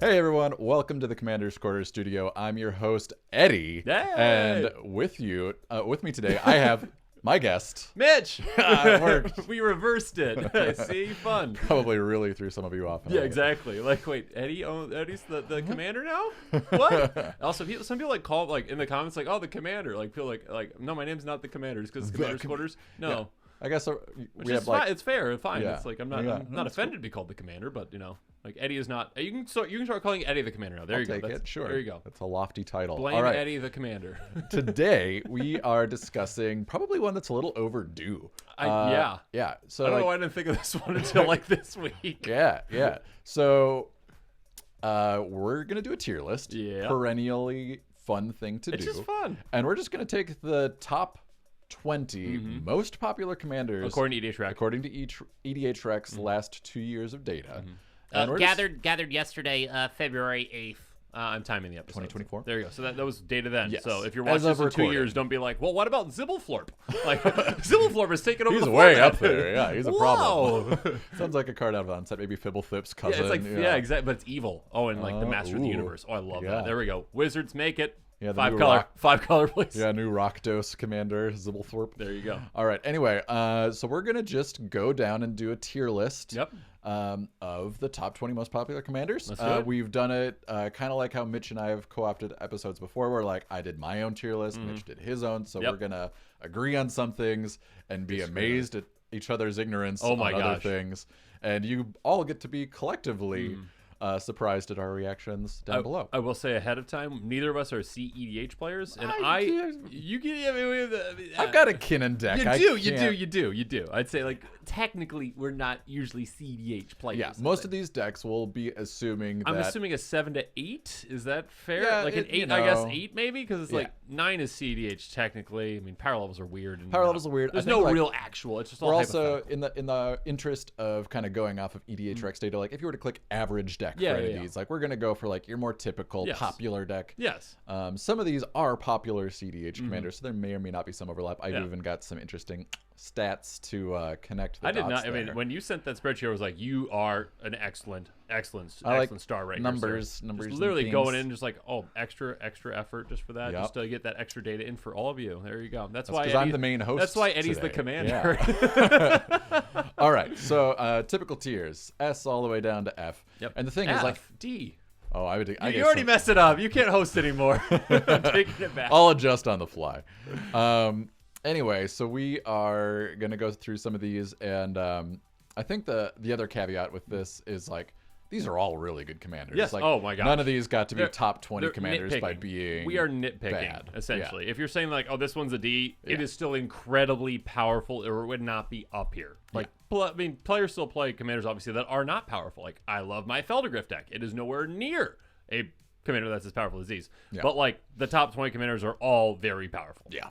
Hey everyone, welcome to the Commander's Quarters Studio. I'm your host, Eddie. Hey! And with me today, I have my guest. Mitch! It worked. We reversed it. See? Fun. Probably really threw some of you off. Yeah, exactly. Like, wait, Eddie's the commander now? What? Also, some people like call like in the comments like, oh, the commander. Like, feel like no, my name's not the commander. It's because it's Commander's Quarters. No. Yeah. I guess we have like, it's fair, fine. Yeah. It's like I'm not offended to be called the commander, but you know, like Eddie is not. You can start calling Eddie the commander now. There I'll you go. take it. Sure. There you go. That's a lofty title. Blame All right. Eddie the commander. Today we are discussing probably one that's a little overdue. Yeah. Yeah. So I don't know why I didn't think of this one until like this week. Yeah. So we're gonna do a tier list. Yeah. Perennially fun thing to do. It's just fun. And we're just gonna take the top 20 most popular commanders According to EDH Rec. according to each EDH Rec's last 2 years of data. And we're Gathered yesterday, February 8th. I'm timing the episode. 2024. There you go. So that was data then. Yes. So if you're As watching of this in 2 recording. years, don't be like, well, what about Zibbleflorp? Like, Zibbleflorp is taking over He's the way format. up there. Yeah, he's a Whoa. problem. Sounds like a card out of onset. Maybe Fibblethip's Yeah, cousin. it's like, yeah, exactly. But it's evil. Oh, and like the Master of the ooh. Universe. Oh, I love Yeah. that. There we go. Wizards make it. Yeah, the five new color, rock- 5 color, please. Yeah, new Rakdos commander, Zibblethorpe. There you go. All right. Anyway, so we're gonna just go down and do a tier list. Yep. Of the top 20 most popular commanders. Let's do it. We've done it kind of like how Mitch and I have co-opted episodes before, where like I did my own tier list, Mitch did his own. So Yep. we're gonna agree on some things and be amazed at each other's ignorance Oh my on other gosh. things, and you all get to be collectively surprised at our reactions down below. I will say ahead of time, neither of us are CEDH players, and you can. I've got a Kinnan deck. You do. I'd say like technically we're not usually CDH players. Yeah, most of these decks will be assuming that. I'm assuming a 7 to 8. Is that fair? Yeah, like an it- you 8, I guess know. 8 maybe, because it's like 9 is CDH technically. I mean, power levels are weird. And Power levels are weird. I There's think, no like, real actual. It's just all We're also hypothetical. in the interest of kind of going off of EDH Rex data. Like if you were to click average deck Yeah, for any yeah, of these, like we're gonna go for like your more typical Yes. popular deck. Yes. Some of these are popular CDH commanders, so there may or may not be some overlap. I've Yeah. even got some interesting stats to connect the I did dots not. I mean, there. when you sent that spreadsheet, I was like, "You are an excellent I like star rater." numbers sir. and Just literally going themes. in, just like, oh, extra effort just for that, Yep. just to get that extra data in for all of you. There you go. That's why because I'm the main host. That's why Eddie's today. the commander. Yeah. All right, so typical tiers, S all the way down to F. Yep. And the thing is, like, D. oh, I would. I You guess already some- messed it up. You can't host anymore. I'm taking it back. I'll adjust on the fly. Anyway, so we are going to go through some of these, and I think the other caveat with this is like these are all really good commanders. Yes. Like, Oh my gosh. None of these got to be They're- top 20 They're commanders by nitpicking. being We are nitpicking, bad. essentially. Yeah. If you're saying, like, oh, this one's a D, it Yeah. is still incredibly powerful, or it would not be up here. Like, I mean, players still play commanders, obviously, that are not powerful. Like, I love my Feldergriff deck. It is nowhere near a commander that's as powerful as these. Yeah. But, like, the top 20 commanders are all very powerful. Yeah.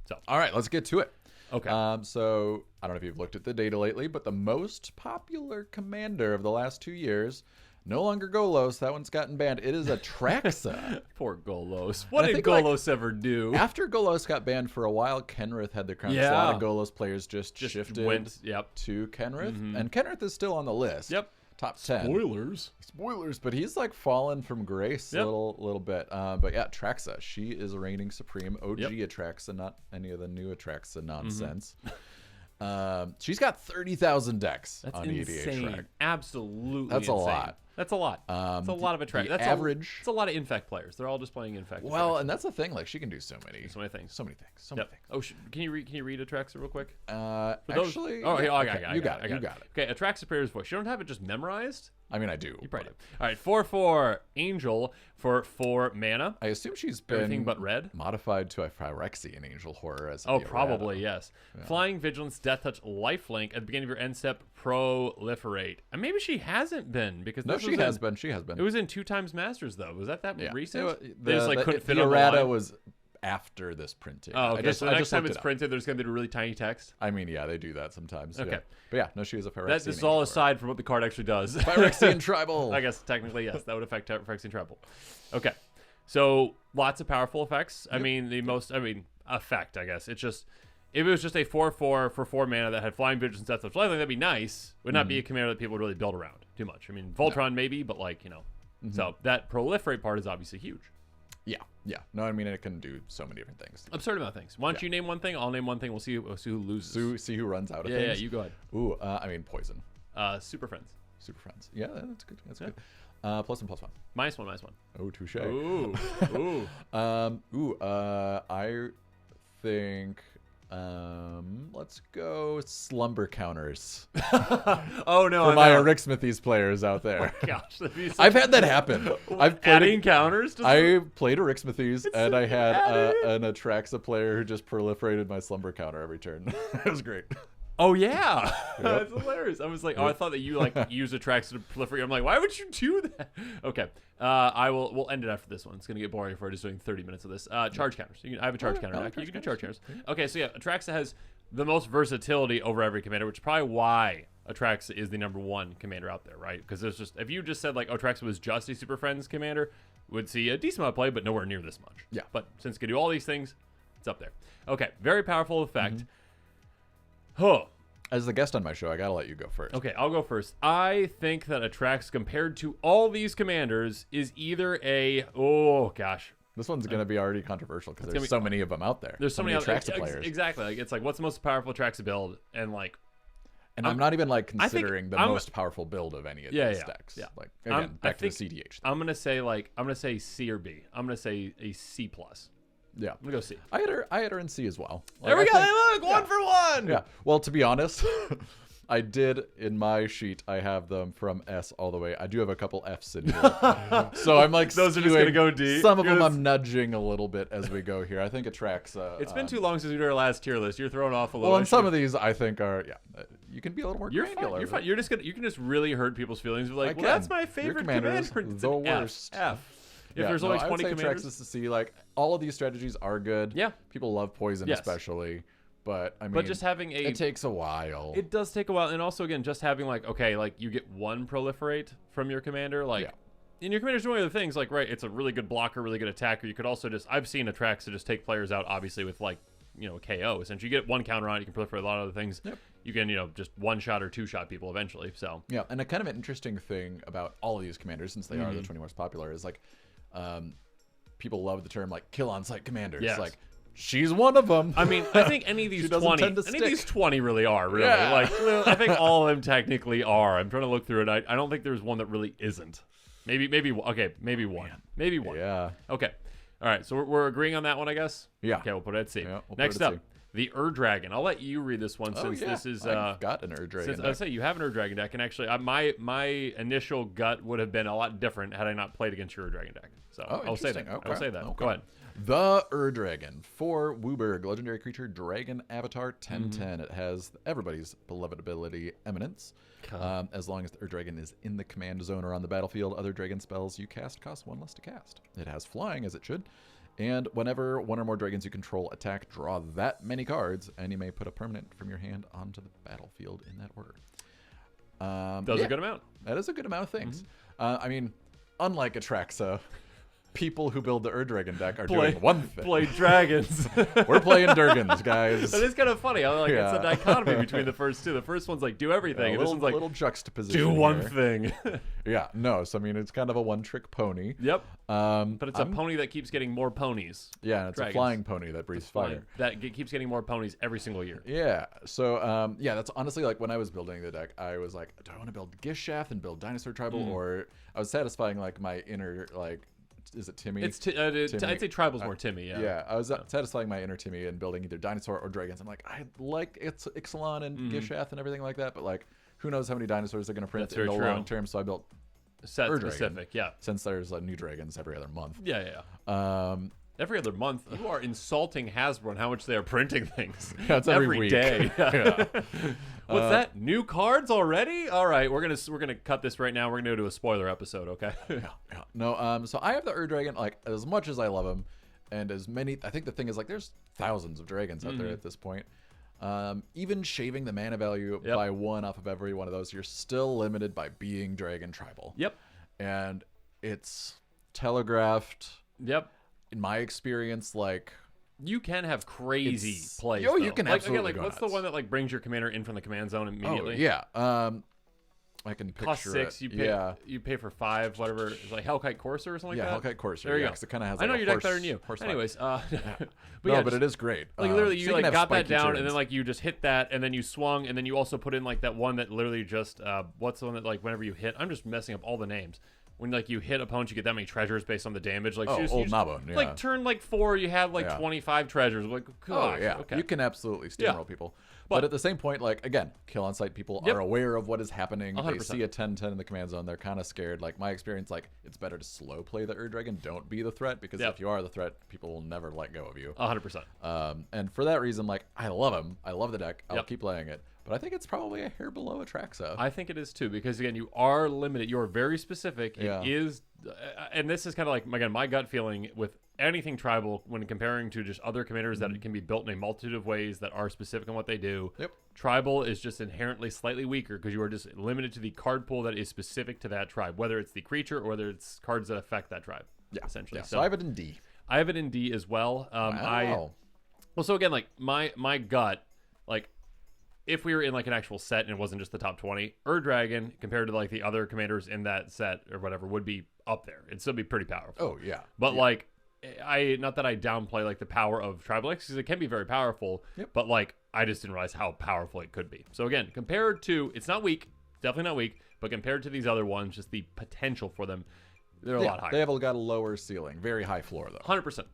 So, All right, let's get to it. okay. So I don't know if you've looked at the data lately, but the most popular commander of the last 2 years, no longer Golos. That one's gotten banned. It is Atraxa. Poor Golos. What I did think, like, Golos ever do? After Golos got banned for a while, Kenrith had the crown. So a lot of Golos players just shifted went, yep. to Kenrith, and Kenrith is still on the list. Yep. Top 10. Spoilers, but he's like fallen from grace a Yep. little bit. But yeah, Atraxa, she is reigning supreme. OG Atraxa, not any of the new Atraxa nonsense. She's got 30,000 decks That's on insane. EDH Rec. Absolutely That's a insane. lot. That's a lot. It's a lot of attract. the That's average- It's a lot of infect players. They're all just playing infect. Well, and that's the thing. Like she can do so many things. So many things. Yep. Oh, can you read Atraxa real quick? For those- actually, oh, yeah, I okay, got it. you got it. Okay, Atraxa Superior's voice. You don't have it just memorized? I mean, I do. You probably but do. All right, 4/4 Angel for 4 mana. I assume she's been Everything but red? modified to a Phyrexian Angel Horror as Oh, the probably, errata. yes. Flying Vigilance, Death Touch, Lifelink at the beginning of your end step, proliferate. And maybe she hasn't been because No, this she was has in- been. She has been. It was in 2 times Masters though. Was that Yeah. recent? It, They just like couldn't fit the on the errata line? was after this printing. Oh, okay. So the next time looked it's it up. printed, there's gonna be really tiny text. I mean, yeah, they do that sometimes. Okay. Yeah. But yeah, no, she is a Phyrexian. This is all Angel aside from what the card actually does. Horror. Phyrexian Tribal. I guess technically yes, that would affect Phyrexian Tribal. Okay. So lots of powerful effects. I mean, effect, I guess. It's just, if it was just a 4/4 for 4 mana that had flying vigilance and stuff, that'd be nice. Would not be a commander that people would really build around too much. I mean, Voltron maybe, but like, so that proliferate part is obviously huge. Yeah. No, I mean, it can do so many different things. Absurd amount of things. Why don't you name one thing? I'll name one thing. We'll see who loses. See who runs out of Yeah, things. you go ahead. Ooh, I mean, poison. Super Friends. Super friends. Yeah, that's good. That's good. Plus and plus one. -1/-1. Oh, touche. Ooh. I think let's go slumber counters Oh no! for my Arixmethes players out there. Oh, gosh, I've had that happen. I've played adding counters. I played Arixmethes and I had an Atraxa player who just proliferated my slumber counter every turn. It was great. Oh yeah, that's hilarious. I was like, I thought that you like use Atraxa to proliferate. I'm like, why would you do that? Okay, we'll end it after this one. It's gonna get boring if we're just doing 30 minutes of this. Charge counters. I have a charge counter deck. You can do charge counters. Okay, so yeah, Atraxa has the most versatility over every commander, which is probably why Atraxa is the #1 commander out there, right? Because there's just, if you just said like Atraxa was just a Super Friends commander, would see a decent amount of play, but nowhere near this much. Yeah. But since it can do all these things, it's up there. Okay, very powerful effect. Huh. As the guest on my show, I gotta let you go first. Okay, I'll go first. I think that Atraxa, compared to all these commanders, is either This one's gonna be already controversial because there's so many of them out there. There's so many Atraxa players. Exactly. Like, it's like, what's the most powerful Atraxa build? And like, I'm not even like considering the most powerful build of any of these decks. Yeah. Like again, back to the CDH. I'm gonna say C or B. I'm gonna say a C+. Yeah, I'm gonna go C. I had her in C as well. Like, there we go. Look, 1 for 1. Yeah. Well, to be honest, I did in my sheet. I have them from S all the way. I do have a couple Fs in here, so I'm like those are just gonna go D. Some of them I'm nudging a little bit as we go here. I think Atraxa. It's been too long since we did our last tier list. You're throwing off a little. Well, and some of these I think are you can be a little more You're granular. fine. You're fine. You can just really hurt people's feelings. Like, well, that's my favorite commander. It's the worst. F. If there's only 20 commanders, Atraxa to see like all of these strategies are good. Yeah, people love poison especially, but I mean, just having it takes a while. It does take a while, and also again, just having like you get 1 proliferate from your commander, and your commander's doing other things. Like it's a really good blocker, really good attacker. You could also I've seen Atraxa just take players out, obviously with KO. Essentially, you get 1 counter on it, you can proliferate a lot of other things. Yep. You can just 1-shot or 2-shot people eventually. So yeah, and a kind of an interesting thing about all of these commanders, since they are the 20 most popular, is like. People love the term like kill on site commanders. Yes. Like she's one of them. I mean, I think any of these 20 really are really. Yeah. Like I think all of them technically are. I'm trying to look through it. I don't think there's one that really isn't. Maybe one. Maybe one. Yeah. Okay. All right. So we're agreeing on that one, I guess. Yeah. Okay, we'll put it at C. Yeah, we'll Next put it at up, C. the Dragon. I'll let you read this one since this is. I've got an Dragon. I say you have an Dragon deck, and actually, my initial gut would have been a lot different had I not played against your Dragon deck. So I'll say that. Okay. I'll say that. Okay. Go ahead. The Dragon for Wooburg, legendary creature, dragon avatar, 10/10. It has everybody's beloved ability, Eminence. As long as the Dragon is in the command zone or on the battlefield, other dragon spells you cast cost 1 less to cast. It has flying, as it should. And whenever 1 or more dragons you control attack, draw that many cards, and you may put a permanent from your hand onto the battlefield in that order. That's a good amount. That is a good amount of things. I mean, unlike Atraxa, people who build the Dragon deck are doing one thing. Play dragons. We're playing Durgans, guys. That is kind of funny. It's a dichotomy between the first two. The first one's like do everything. And this one's like little juxtaposition. Do one here. thing. Yeah, no. So I mean, it's kind of a one-trick pony. Yep. But it's a pony that keeps getting more ponies. Yeah, it's a flying pony that breathes fire. That keeps getting more ponies every single year. Yeah. So that's honestly like when I was building the deck, I was like, do I want to build Gishath and build Dinosaur Tribal, or I was satisfying like my inner like. Is it Timmy? It's Timmy. I'd say Tribal's more Timmy, yeah. Yeah, I was satisfying my inner Timmy and building either Dinosaur or Dragons. I'm like, I like Ixalan and Gishath and everything like that, but like, who knows how many dinosaurs they're going to print in the long term, so I built set specific, yeah. Since there's new dragons every other month. Yeah. Every other month, you are insulting Hasbro on how much they are printing things. Yeah, it's every week. Day. Yeah. What's that? New cards already? All right, we're gonna cut this right now. We're gonna do a spoiler episode, okay? Yeah. No. So I have the Dragon. Like as much as I love him, and as many. I think the thing is like there's thousands of dragons out there at this point. Even shaving the mana value by 1 off of every one of those, you're still limited by being Dragon Tribal. Yep. And it's telegraphed. Yep. in my experience, like you can have crazy plays. Yo, though. you can like, absolutely again, go what's nuts. the one that like brings your commander in from the command zone immediately? Oh, yeah. I can picture Cost 6. it. You pay. You pay for 5. Whatever. It's like Hellkite Courser or something like that. Yeah, Hellkite Courser. There you go. 'Cause it kind of has. I know like, your deck better than you. horse Anyways, but yeah, but it is great. Like literally, so you can like have got that spiky down, and turns. then like you just hit that, and then you swung, and then you also put in like that one that literally just what's the one that like whenever you hit, I'm just messing up all the names. When like you hit opponents, you get that many treasures based on the damage. Like old Nabon. Yeah. Like turn like 4, you have like 25 treasures. Like gosh, oh yeah, okay. you can absolutely steamroll people. But at the same point, like again, kill on sight people are aware of what is happening. 100%. They see a 10-10 in the command zone, they're kind of scared. Like my experience, like it's better to slow play the Dragon. Don't be the threat because if you are the threat, people will never let go of you. 100%. And for that reason, like I love him. I love the deck. I'll keep playing it. But I think it's probably a hair below Atraxa. I think it is too, because again, you are limited. You are very specific. Yeah. It is, and this is kind of like again my gut feeling with anything tribal when comparing to just other commanders that it can be built in a multitude of ways that are specific in what they do. Yep. Tribal is just inherently slightly weaker because you are just limited to the card pool that is specific to that tribe, whether it's the creature or whether it's cards that affect that tribe. Yeah, essentially. Yeah. So I have it in D. I have it in D as well. Wow. Well, so again, like my gut, like. If we were in like an actual set and it wasn't just the top 20, Dragon compared to like the other commanders in that set or whatever would be up there. It'd still be pretty powerful. Oh yeah. But like not that I downplay like the power of Tribal X because it can be very powerful. Yep. But like I just didn't realize how powerful it could be. So again, compared to it's not weak, definitely not weak, but compared to these other ones, just the potential for them, they're a lot higher. They have got a lower ceiling, very high floor though. 100%.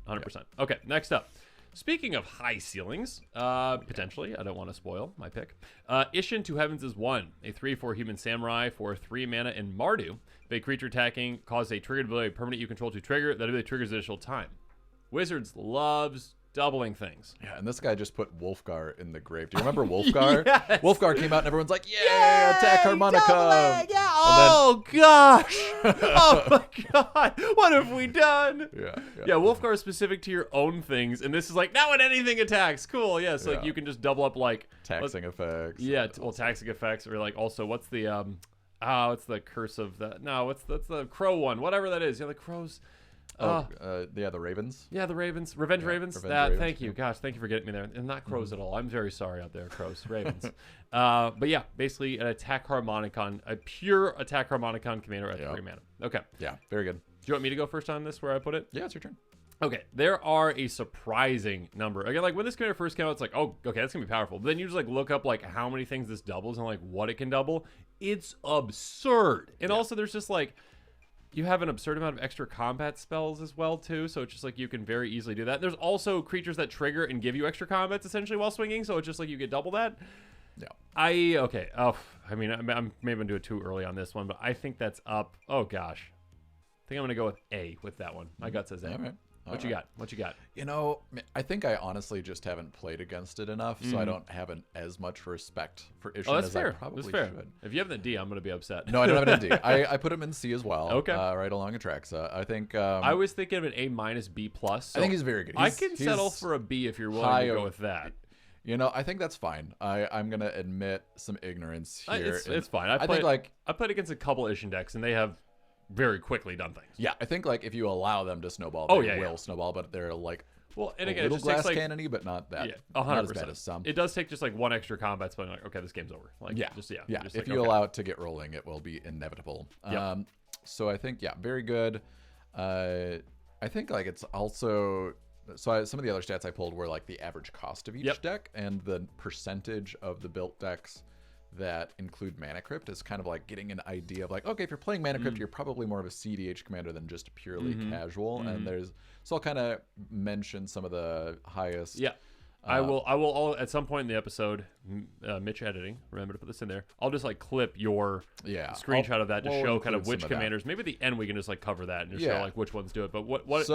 Okay, next up. Speaking of high ceilings, potentially, I don't want to spoil my pick. Isshin Two Heavens is 1, a 3/4 human samurai for 3 mana in Mardu. If a creature attacking causes a triggered ability permanent you control to trigger, that ability triggers additional time. Wizards loves doubling things. Yeah, and this guy just put Wolfgar in the grave. Do you remember Wolfgar? Yes! Wolfgar came out and everyone's like, "Yay, attack Harmonica!" Yeah. Oh gosh! Oh my god! What have we done? Yeah. Wolfgar is specific to your own things, and this is like now when anything attacks. Cool. Yeah. So like you can just double up like taxing effects. Yeah. Well, taxing effects, or like also what's the what's the curse of that? No, that's the crow one. Whatever that is. Yeah, the crows. The Ravens. Yeah, the Ravens. Revenge Ravens. Ravens, thank you. Gosh, thank you for getting me there. And not crows at all. I'm very sorry out there, crows. Ravens. But yeah, basically an attack Harmonicon, a pure attack Harmonicon commander at 3 mana. Okay. Yeah, very good. Do you want me to go first on this where I put it? Yeah, it's your turn. Okay, there are a surprising number. Again, like when this commander first came out, it's like, oh, okay, that's gonna be powerful. But then you just like look up like how many things this doubles and like what it can double. It's absurd. And also there's just like you have an absurd amount of extra combat spells as well too, so it's just like you can very easily do that. There's also creatures that trigger and give you extra combats essentially while swinging, so it's just like you get double that. Yeah. I mean, I'm maybe gonna do it too early on this one, but I think that's up. Oh gosh, I think I'm gonna go with A with that one. My gut says A. All right. What you got? What you got? You know, I think I honestly just haven't played against it enough, so I don't have as much respect for Isshin as I probably should. If you have it in D, I'm going to be upset. No, I don't have it in D. I put him in C as well. Okay. Right along Atraxa. I think... I was thinking of an A- B+. So I think he's very good. I can settle for a B if you're willing to go with that. You know, I think that's fine. I'm going to admit some ignorance here. It's fine. I played against a couple Isshin decks, and they have very quickly done things. Yeah, I think like if you allow them to snowball, they will snowball, but they're like and again, a little it just glass takes like cannony, but not that. Yeah, 100%. Not as bad as some. It does take just like one extra combat spell. Like, okay, this game's over. Like, Just if you allow it to get rolling, it will be inevitable. Yep. So I think very good. I think like it's also some of the other stats I pulled were like the average cost of each deck and the percentage of the built decks that include Mana Crypt is kind of like getting an idea of like, okay, if you're playing Mana Crypt, you're probably more of a CDH commander than just purely casual. And so I'll kind of mention some of the highest. Yeah. I will at some point in the episode, Mitch editing, remember to put this in there. I'll just like clip your screenshot of that to show kind of which commanders. Maybe at the end we can just like cover that and just show like which ones do it. But what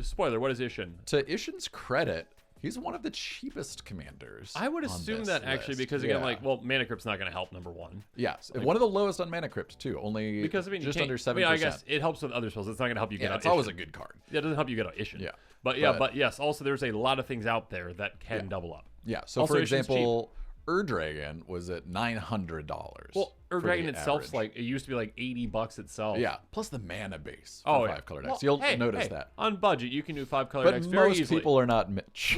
spoiler, what is Isshin? To Isshin's credit, he's one of the cheapest commanders. I would assume that actually because again, Mana Crypt's not going to help number one. Yes, one of the lowest on Mana Crypt too. Only because just under 7%. I guess it helps with other spells. It's not going to help you get. It's always a good card. That doesn't help you get on Isshin. Yeah, but yes. Also, there's a lot of things out there that can double up. Yeah. So also, for example, Dragon was at $900. Well, Dragon itself's like, it used to be like $80 itself. Yeah, plus the mana base for 5 color decks. Well, You'll notice that. On budget, you can do 5 color decks very easily. But most people are not Mitch.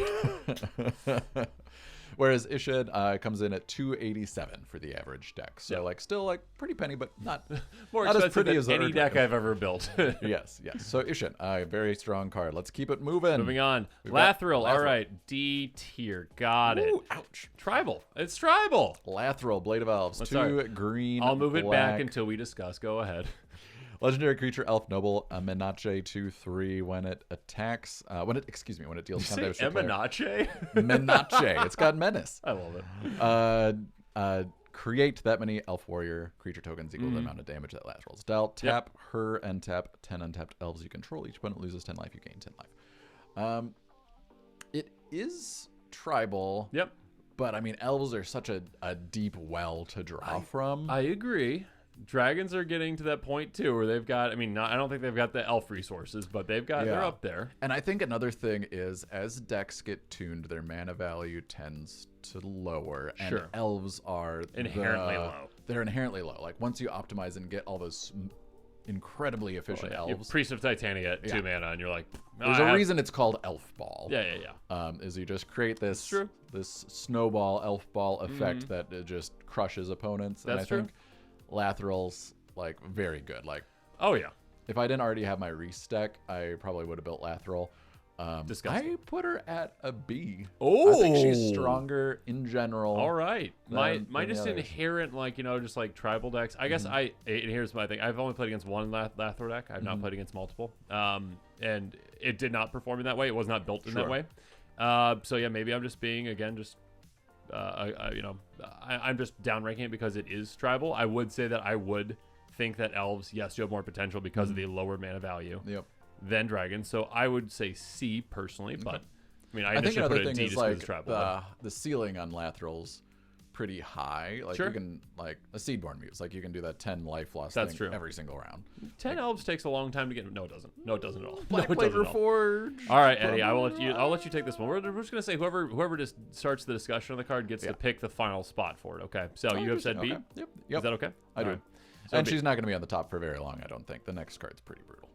Whereas Isshin comes in at $287 for the average deck. So like still like pretty penny, but not more not expensive as pretty than as any deck I've ever built. Yes. So Isshin, a very strong card. Let's keep it moving. Moving on. Lathril. All right. D tier. Got it. Ooh, ouch. Tribal. It's tribal. Lathril, Blade of Elves. 2 green. I'll move it black. back until we discuss. Go ahead. Legendary creature, Elf Noble, a Menache 2/3 when it attacks. When it deals Did you say Menache? Menache. It's got menace. I love it. Create that many Elf Warrior creature tokens equal to the amount of damage that Lathril's dealt. Tap her and tap 10 untapped elves you control. Each opponent loses 10 life. You gain 10 life. It is tribal. Yep. But I mean, elves are such a deep well to draw from. I agree. Dragons are getting to that point too, where they've got. I mean, I don't think they've got the elf resources, but they've got. They're up there. And I think another thing is, as decks get tuned, their mana value tends to lower, and elves are inherently low. They're inherently low. Like once you optimize and get all those incredibly efficient elves, you Priest of Titania at 2 mana, and you're like, there's a reason it's called Elf Ball. Yeah. Is you just create this snowball elf ball effect that it just crushes opponents. And I think Lathril's like very good. Like, oh yeah. If I didn't already have my Reese deck, I probably would have built Lathril. I put her at a B. Oh, I think she's stronger in general. All right, my just inherent just like tribal decks. I guess and here's my thing. I've only played against one Lathril deck. I've not played against multiple. And it did not perform in that way. It was not built in that way. So yeah, maybe I'm just being I'm just downranking it because it is tribal. I would say that I would think that elves, yes, you have more potential because of the lower mana value than dragons. So I would say C personally, but I mean, I think another thing is like the ceiling on Lathril's pretty high. Like you can like a Seedborn Muse, like you can do that 10 life loss thing every single round. 10 elves takes a long time to get. No, it doesn't. No, it doesn't at all. Black Flavor Forge. All right, Eddie, I'll let you take this one. We're just gonna say whoever just starts the discussion on the card gets to pick the final spot for it. Okay, so you have said B. Yep. Is that okay? I do. So and she's not gonna be on the top for very long, I don't think. The next card's pretty brutal.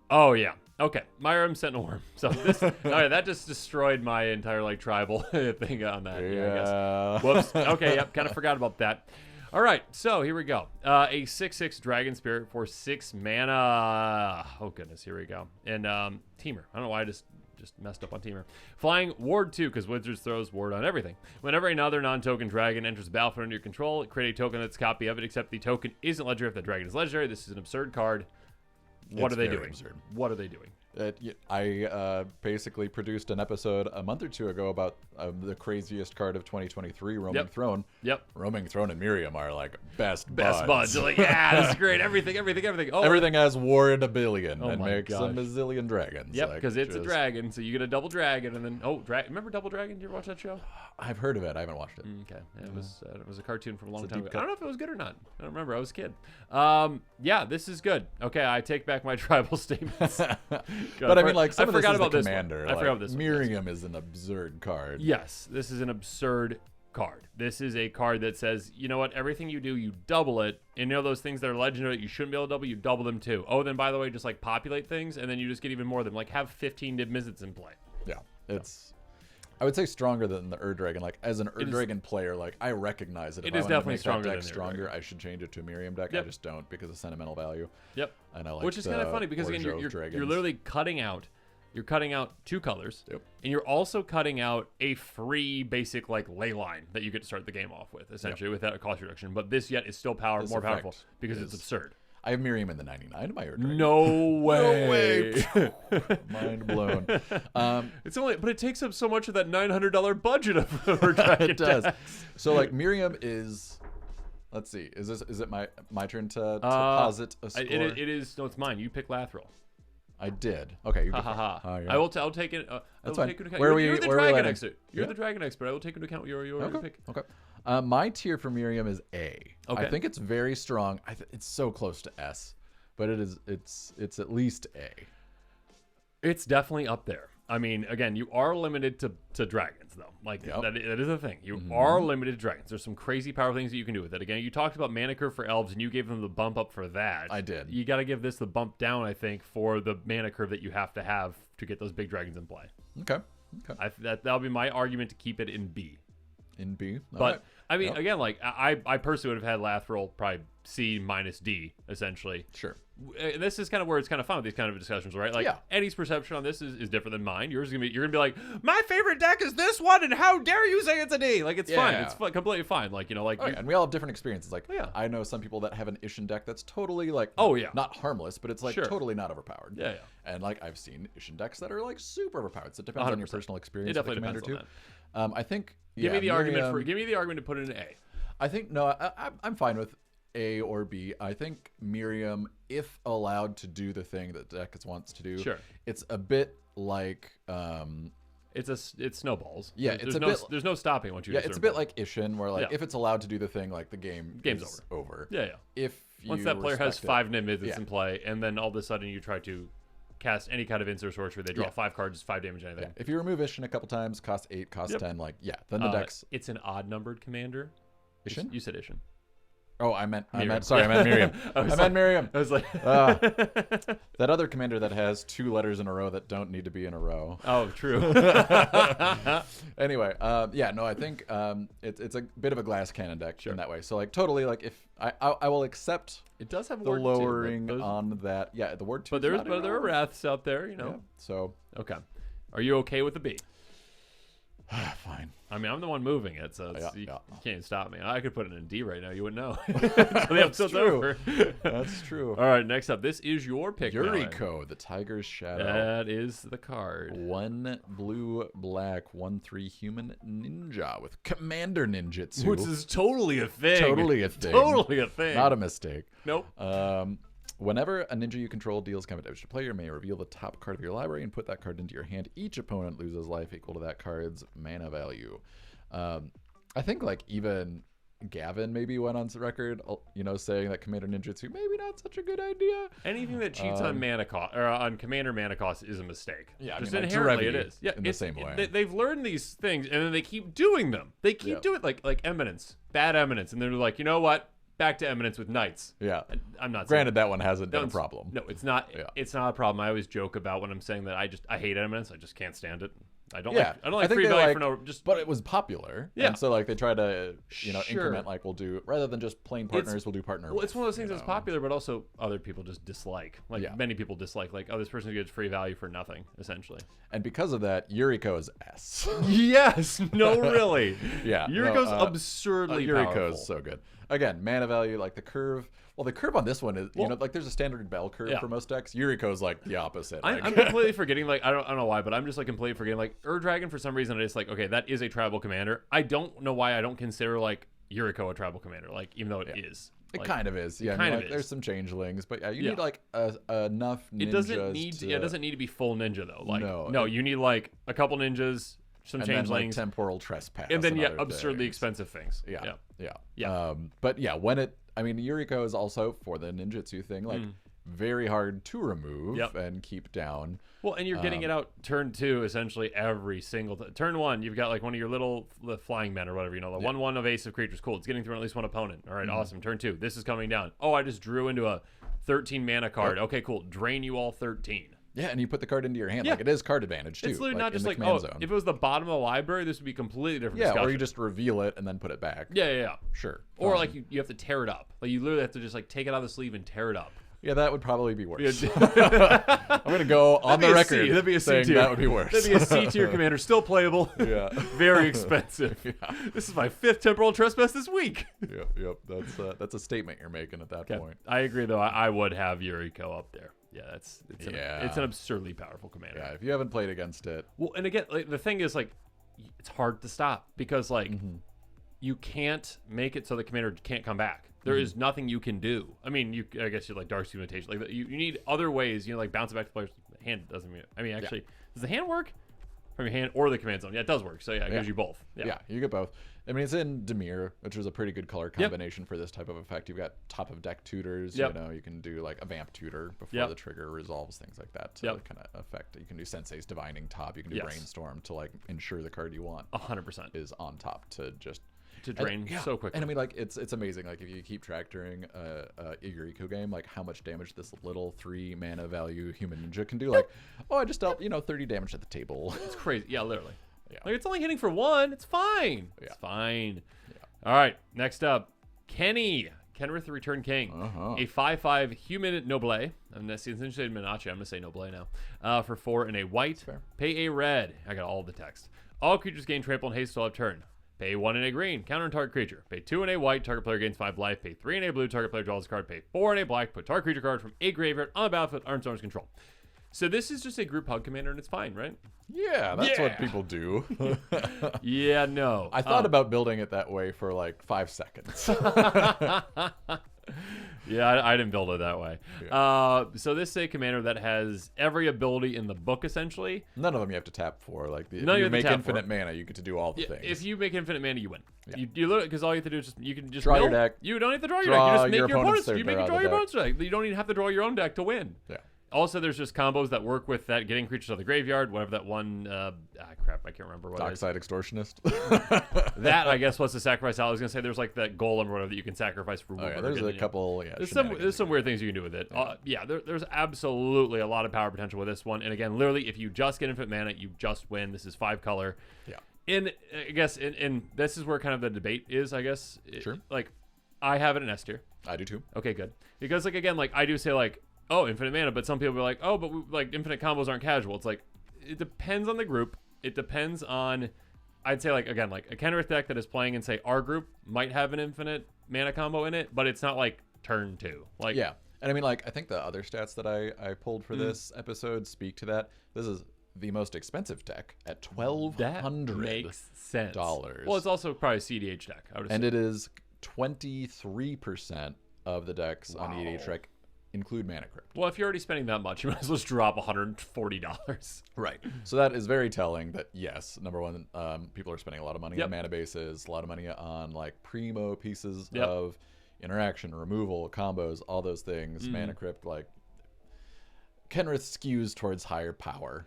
Oh yeah. Okay. Miirym Sentinel Worm. So this that just destroyed my entire tribal thing on that. Yeah. I guess. Whoops. Okay, yep, kind of forgot about that. All right, so here we go. A 6/6 Dragon Spirit for 6 mana. Oh goodness, here we go. And Teamer. I don't know why I just messed up on Teamer. Flying Ward 2, because Wizards throws Ward on everything. Whenever another non-token dragon enters the battlefield under your control, create a token that's a copy of it, except the token isn't legendary if the dragon is legendary. This is an absurd card. What are they doing? Absurd. What are they doing? I basically produced an episode a month or two ago about the craziest card of 2023, Roaming Throne. Yep. Roaming Throne and Miirym are like best buds. They're like, yeah, this is great. Everything. Oh, everything has Ward a billion and makes a bazillion dragons. Yep, because it's a dragon, so you get a double dragon, and then remember Double Dragon? Did you ever watch that show? I've heard of it. I haven't watched it. Okay, it was a cartoon from a long time ago. I don't know if it was good or not. I don't remember. I was a kid. Yeah, this is good. Okay, I take back my tribal statements. But I mean, like, I forgot about this commander. I forgot about this. Miirym is an absurd card. Yes, this is an absurd card. This is a card that says, you know what, everything you do, you double it. And you know those things that are legendary that you shouldn't be able to double, you double them too. Oh, then by the way, just like populate things, and then you just get even more of them. Like have 15 Mizzets in play. Yeah, it's. I would say stronger than the Dragon. Like as an Dragon player, like I recognize it. It is definitely stronger than stronger. I should change it to a Miirym deck. I just don't because of sentimental value. Yep. And I like which is kind of funny because again, you're literally cutting out. You're cutting out 2 colors, and you're also cutting out a free basic ley line that you get to start the game off with, essentially, without a cost reduction. But this yet is still more powerful because it's absurd. I have Miirym in the 99 my Dragon. No way. Mind blown. It's only, but it takes up so much of that $900 budget of Dragon. It does. So Miirym is. Let's see. Is it my turn to posit a score? It is. No, it's mine. You pick Lathril. I did. Okay. I will take it. That's fine. Take into account. You're the dragon expert. You're the dragon expert. I will take into account your pick. Okay. My tier for Miirym is A. Okay. I think it's very strong. It's so close to S, but it is. It's at least A. It's definitely up there. I mean, again, you are limited to dragons, though. Like, Yep. that is a thing. You are limited to dragons. There's some crazy powerful things that you can do with it. Again, you talked about mana curve for elves, and you gave them the bump up for that. I did. You got to give this the bump down, I think, for the mana curve that you have to get those big dragons in play. Okay. That'll be my argument to keep it in B. In B. All But right. I mean, again, like I personally would have had Lathril probably C minus D essentially. Sure. And this is kind of where it's kind of fun with these kind of discussions, right? Like Eddie's perception on this is different than mine. You're gonna be like, my favorite deck is this one, and how dare you say it's a D? Like, it's fine. It's completely fine. Like, you know, like and we all have different experiences. Like, I know some people that have an Isshin deck that's totally like, not harmless, but it's like totally not overpowered. Yeah. And like I've seen Isshin decks that are like super overpowered. So it depends on your personal experience. It definitely with the depends commander too. I think. Give me the argument to put it in A. I think I'm fine with A or B. I think Miirym, if allowed to do the thing that the deck wants to do, it's a bit like it's snowballs. Yeah, there's no stopping once you. Yeah, it's a bit like Isshin, where like if it's allowed to do the thing, like the game's over. Yeah. If once that player has 5 Nimbus in play, and then all of a sudden you try to cast any kind of insert sorcery, they draw 5 cards, 5 damage, anything. If you remove Isshin a couple times, cost 8, cost 10, like then the deck's. It's an odd numbered commander. Isshin? You said Isshin. Oh, I meant Miirym. I meant Miirym. I was like, that other commander that has 2 letters in a row that don't need to be in a row. Oh, true. Anyway, I think it's a bit of a glass cannon deck in that way. So like totally, like if I will accept it does have the ward lowering on that. Yeah, the ward 2. But there are wraths out there, you know. Yeah, so okay, are you okay with the B? Fine. I mean, I'm the one moving it, so you can't stop me. I could put it in D right now. You wouldn't know. The episode's over. That's true. All right, next up. This is your pick. Yuriko, the Tiger's Shadow. That is the card. 1 blue, black, 1/3 human ninja with Commander Ninjutsu. Which is totally a thing. Totally a thing. Totally a thing. Not a mistake. Nope. Whenever a ninja you control deals combat damage to a player, you may reveal the top card of your library and put that card into your hand. Each opponent loses life equal to that card's mana value. I think like even Gavin maybe went on record, saying that Commander Ninjutsu maybe not such a good idea. Anything that cheats on mana cost or on Commander mana cost is a mistake. Yeah, just inherently it is. Yeah, in the same way. They've learned these things and then they keep doing them. They keep doing like Eminence, bad Eminence, and they're like, you know what? Back to Eminence with Knights. Yeah, I'm not. Granted, that one hasn't been a problem. No, it's not. Yeah. It's not a problem. I always joke about when I'm saying that I hate Eminence. I just can't stand it. I don't like free value for no. But it was popular. Yeah. And so like they try to increment like we'll do rather than just plain partners. We'll do partner. Well, it's one of those things that's popular, but also other people just dislike. Like many people dislike. Like this person gets free value for nothing essentially. And because of that, Yuriko is S. Yes. No, really. Yeah. Yuriko's absurdly powerful. Yuriko's so good. Again, mana value, like the curve. Well, the curve on this one is, like there's a standard bell curve for most decks. Yuriko's like the opposite. I'm completely forgetting, like, I don't know why, but I'm just like completely forgetting, like, Dragon for some reason, I just like, okay, that is a tribal commander. I don't know why I don't consider, like, Yuriko a tribal commander, like, even though it is. It kind of is. Yeah, there's some changelings, but you need like enough ninjas. It doesn't need to, it doesn't need to be full ninja though. Like, no, you need like a couple ninjas, some changelings, then, like, temporal trespass, and then absurdly expensive things. Yeah. But yeah, Yuriko is also for the ninjutsu thing, like very hard to remove and keep down. Well, and you're getting it out turn 2 essentially every single turn 1. You've got like one of your little flying men or whatever, the 1/1 evasive creatures. Cool, it's getting through at least one opponent. All right, awesome. Turn 2, this is coming down. Oh, I just drew into a 13 mana card. Okay, cool. Drain you all 13. Yeah, and you put the card into your hand. Like, it is card advantage, too. It's literally not just like, zone. If it was the bottom of the library, this would be completely different discussion. Or you just reveal it and then put it back. Yeah. Sure. Or, like, you have to tear it up. Like, you literally have to just, like, take it out of the sleeve and tear it up. Yeah, that would probably be worse. I'm going to go on the record that'd be a C tier. That would be worse. That'd be a C tier commander. Still playable. Yeah. Very expensive. This is my 5th temporal trespass this week. Yep. That's a statement you're making at that point. I agree, though. I would have Yuriko up there. Yeah, it's an absurdly powerful commander. Yeah, if you haven't played against it. Well, and again, like, the thing is, like, it's hard to stop because, like, you can't make it so the commander can't come back. There is nothing you can do. I mean, I guess you like Dark's Mutation. Like, you need other ways. Like bounce it back to players. The hand doesn't mean. I mean, actually, does the hand work? from your hand or the command zone. Yeah, it does work. So yeah, it gives you both. Yeah, you get both. I mean, it's in Dimir, which is a pretty good color combination for this type of effect. You've got top of deck tutors. You know, you can do like a vamp tutor before the trigger resolves, things like that to kind of affect. You can do Sensei's Divining top. You can do Brainstorm to like ensure the card you want 100% is on top to just to drain so quickly. And I mean, like it's amazing. Like if you keep track during a Yuriko game, like how much damage this little 3 mana value human ninja can do. Like, oh, I just dealt 30 damage at the table. It's crazy. Yeah, literally. Yeah. Like it's only hitting for 1. It's fine. Yeah. It's fine. Yeah. All right. Next up, Kenrith, the Return King, a 5/5 human noble. I'm since interested in Minachi, I'm gonna say noble now. For 4 and a white. Pay a red. I got all the text. All creatures gain trample and haste till end turn. Pay 1 and a green. Counter on target creature. Pay 2 and a white. Target player gains 5 life. Pay 3 and a blue. Target player draws a card. Pay 4 and a black. Put target creature card from a graveyard on the battlefield under its owner's control. So this is just a group hug commander, and it's fine, right? Yeah, that's what people do. Yeah, no. I thought about building it that way for like 5 seconds. Yeah, I didn't build it that way. Yeah. So this is a commander that has every ability in the book, essentially. None of them you have to tap for. Like, if you you make infinite mana, you get to do all the things. If you make infinite mana, you win. Yeah. You literally, because all you have to do is you can just draw mill. your deck. You don't have to draw your deck. You just make your opponent's. You make draw your the opponent's deck. You don't even have to draw your own deck to win. Yeah. Also, there's just combos that work with that getting creatures out of the graveyard, whatever that one. Crap, I can't remember what it is. Dockside Extortionist. That, I guess, was the sacrifice. I was going to say there's like that golem or whatever that you can sacrifice for. Oh, yeah, there's a couple. Yeah, there's some weird things you can do with it. There's absolutely a lot of power potential with this one. And again, literally, if you just get infinite mana, you just win. This is 5 color. Yeah. I guess, in this is where kind of the debate is, I guess. Sure. Like, I have it in S tier. I do too. Okay, good. Because, like, again, like, I do say, like, oh, infinite mana, but some people are like, oh, but like infinite combos aren't casual. It's like, it depends on the group. It depends on, I'd say, like, again, like a Kenrith deck that is playing in, say, our group might have an infinite mana combo in it, but it's not like turn 2. Like, yeah. And I mean, like, I think the other stats that I pulled for this episode speak to that. This is the most expensive deck at $1,200. That makes sense. Well, it's also probably a CDH deck, I would assume. And it is 23% of the decks on the EDH deck include Mana Crypt. Well, if you're already spending that much, you might as well just drop $140. Right. So that is very telling that, yes, number one, people are spending a lot of money on mana bases, a lot of money on like primo pieces of interaction, removal, combos, all those things. Mana Crypt, like, Kenrith skews towards higher power,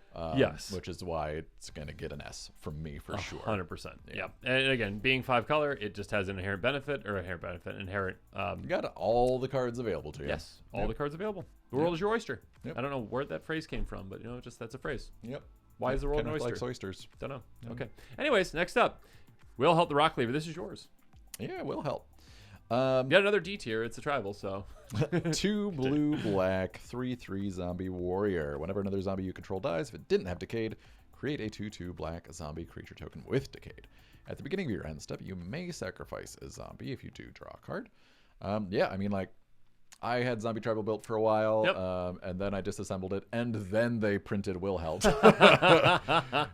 which is why it's going to get an S from me for sure. 100%. Yeah. And again, being 5 color, it just has an inherent benefit. You got all the cards available to you. Yes, all the cards available. The world is your oyster. I don't know where that phrase came from, but just that's a phrase. Yep. Why is the world an oyster? Likes oysters. Don't know. Okay. Anyways, next up, Wilhelt the Rotcleaver. This is yours. Yeah, Wilhelt. You got another D tier. It's a tribal, so 2 blue, black, 3/3 zombie warrior. Whenever another zombie you control dies, if it didn't have Decayed, create a 2/2 black zombie creature token with Decayed. At the beginning of your end step, you may sacrifice a zombie if you do draw a card. Yeah, I mean, like, I had Zombie Tribal built for a while, and then I disassembled it, and then they printed Wilhelt.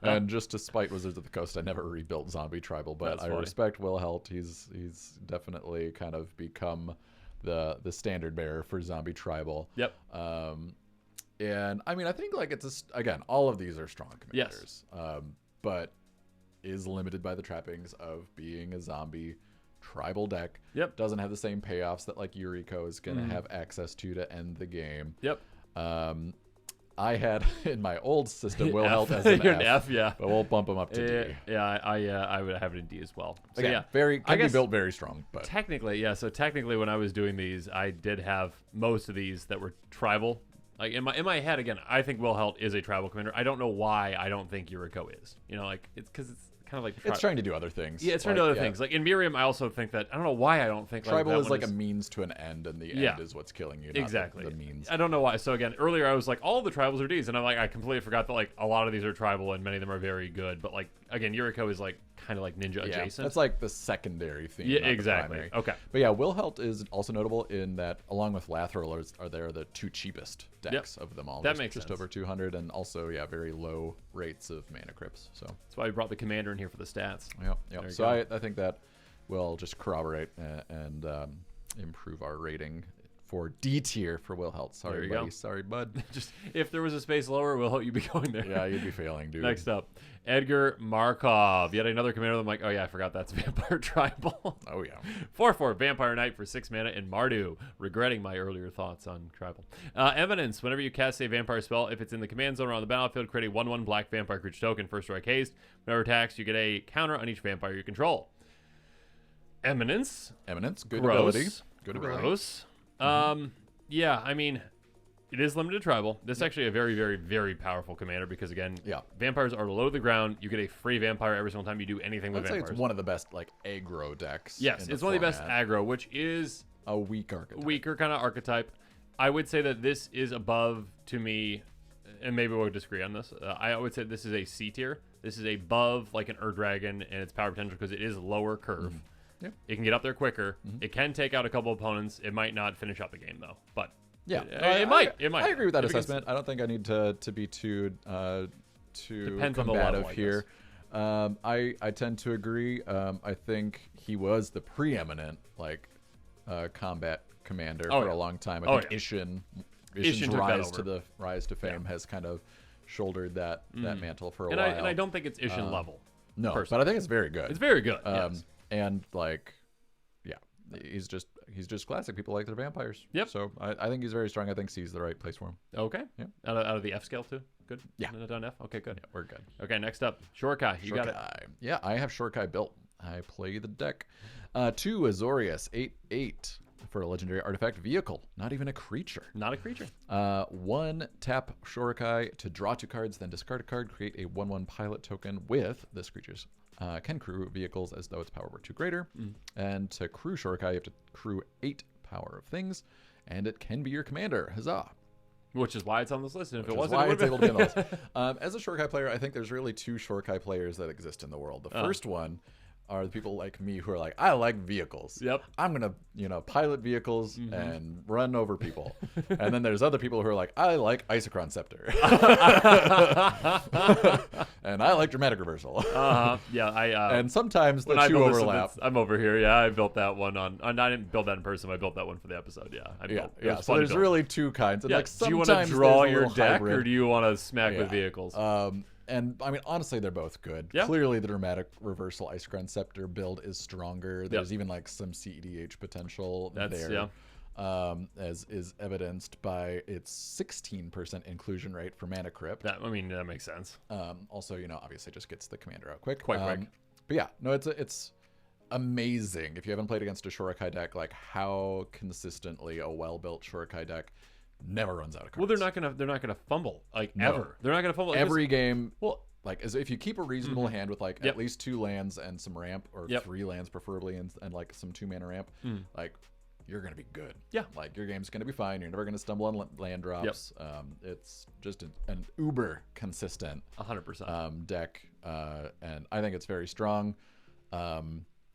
And just to spite Wizards of the Coast, I never rebuilt Zombie Tribal, but I respect Wilhelt. He's definitely kind of become the standard bearer for Zombie Tribal. Yep. And I mean, I think, like, again, all of these are strong commanders, but is limited by the trappings of being a zombie tribal deck. Doesn't have the same payoffs that like Yuriko is going to have access to end the game. I had in my old system Wilhelt as an F, but we'll bump him up to D. I would have it in D as well. So Again, can be built very strong. But technically, so technically when I was doing these, I did have most of these that were tribal. Like in my head, again, I think Wilhelt is a tribal commander. I don't know why I don't think Yuriko is. Like, it's because it's kind of like it's trying to do other things. Yeah, it's trying to do other things. Like in Miirym, I also think that I don't know why I don't think tribal is like a means to an end, and the end is what's killing you. Exactly. Not the means. I don't know why. So again, earlier I was like, all the tribals are Ds, and I'm like, I completely forgot that like a lot of these are tribal, and many of them are very good. But like again, Yuriko is like kind of like ninja adjacent. That's like the secondary theme. Yeah, exactly. Okay. But yeah, Wilhelt is also notable in that along with Lathril are the 2 cheapest decks of them all. That makes just sense. over 200, and also very low rates of mana crypts. So that's why we brought the commander in here for the stats. Yep. So I think that will just corroborate and improve our rating for D tier for Wilhelt. There Sorry, you buddy. go. Sorry, bud. Just if there was a space lower, Wilhelt, you'd be going there. Yeah, you'd be failing, dude. Next up, Edgar Markov. Yet another commander. I'm like, oh yeah, I forgot that's Vampire Tribal. Oh, yeah. 4/4 Vampire Knight for 6 mana and Mardu. Regretting my earlier thoughts on Tribal. Eminence. Whenever you cast a vampire spell, if it's in the command zone or on the battlefield, create a 1/1 black vampire creature token. First strike haste. Whenever attacks, you get a counter on each vampire you control. Eminence. Good Gross. ability. Good ability. Gross. Yeah, I mean, it is limited tribal. This is actually a very, very, very powerful commander because, again, vampires are low to the ground. You get a free vampire every single time you do anything with I'd say vampires. it's one of the best, like, aggro decks. Yes, it's one of the best aggro, which is a weak archetype. Weaker kind of archetype. I would say that this is above, to me, and maybe we'll disagree on this. I would say this is a C tier. This is above, like, an Ur-Dragon and its power potential because it is lower curve. Yep. It can get up there quicker. It can take out a couple opponents. It might not finish up the game, though. But yeah, it might. I agree with that assessment. I don't think I need to be too Depends on the combative level, I here. I tend to agree. I think he was the preeminent combat commander for a long time. I think Isshin's rise to fame has kind of shouldered that mantle for a while. And I don't think it's Isshin level. No, personally. but I think it's very good. It's very good. Yes. And he's just classic. People like their vampires. Yep. So I think he's very strong. I think C's the right place for him. Okay. Yeah. Out of the F scale too. Good. Yeah. Done F. Okay. Good. Yeah, we're good. Okay. Next up, Shorikai. You got it. Yeah, I have Shorikai built. I play the deck. 2 Azorius 8/8 for a legendary artifact vehicle. Not even a creature. Not a creature. 1 tap Shorikai to draw 2 cards, then discard a card, create a 1/1 pilot token with this creature's can crew vehicles as though its power were 2 greater. And to crew Shorikai, you have to crew 8 power of things, and it can be your commander. Huzzah! Which is why it's on this list. And if it wasn't, why it's able to be on the list. As a Shorikai player, I think there's really 2 Shorikai players that exist in the world. The first one are the people like me who are like, I like vehicles. Yep. I'm gonna, pilot vehicles and run over people. And then there's other people who are like, I like Isochron Scepter. And I like dramatic reversal. Yeah, and sometimes the 2 overlap. I'm over here. Yeah, I built that one on. I didn't build that in person. I built that one for the episode. Yeah. Yeah. So there's really 2 kinds. And yeah. like Do you want to draw your deck, or do you want to smack with vehicles? And I mean, honestly, they're both good. Yeah. Clearly, the dramatic reversal Isochron Scepter build is stronger. There's even like some CEDH potential there. As is evidenced by its 16% inclusion rate for mana crypt. That makes sense. Also, obviously just gets the commander out quick. Quite quick. But yeah, no, it's amazing if you haven't played against a Shorikai deck, like how consistently a well-built Shorikai deck never runs out of cards. Well, they're not gonna fumble ever. They're not gonna fumble every game. Well, as if you keep a reasonable hand with at least 2 lands and some ramp, or 3 lands preferably, and like some 2 mana ramp, you're gonna be good. Yeah, like your game's gonna be fine. You're never gonna stumble on land drops. It's just an uber consistent 100% deck, and I think it's very strong.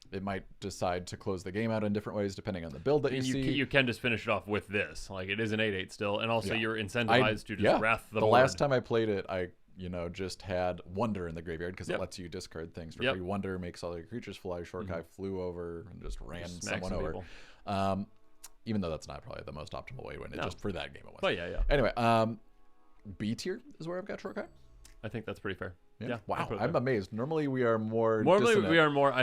It might decide to close the game out in different ways depending on the build that you see. You can just finish it off with this. Like, it is an 8/8 still, and also you're incentivized to just wrath the board. Last time I played it, I just had Wonder in the graveyard because it lets you discard things for free. Wonder makes all your creatures fly. Shorikai flew over and just ran someone over. Even though that's not probably the most optimal way to win it, just for that game it was. But yeah. Anyway, B tier is where I've got Shorikai. I think that's pretty fair. Yeah. Wow, I'm amazed. Normally we are more. I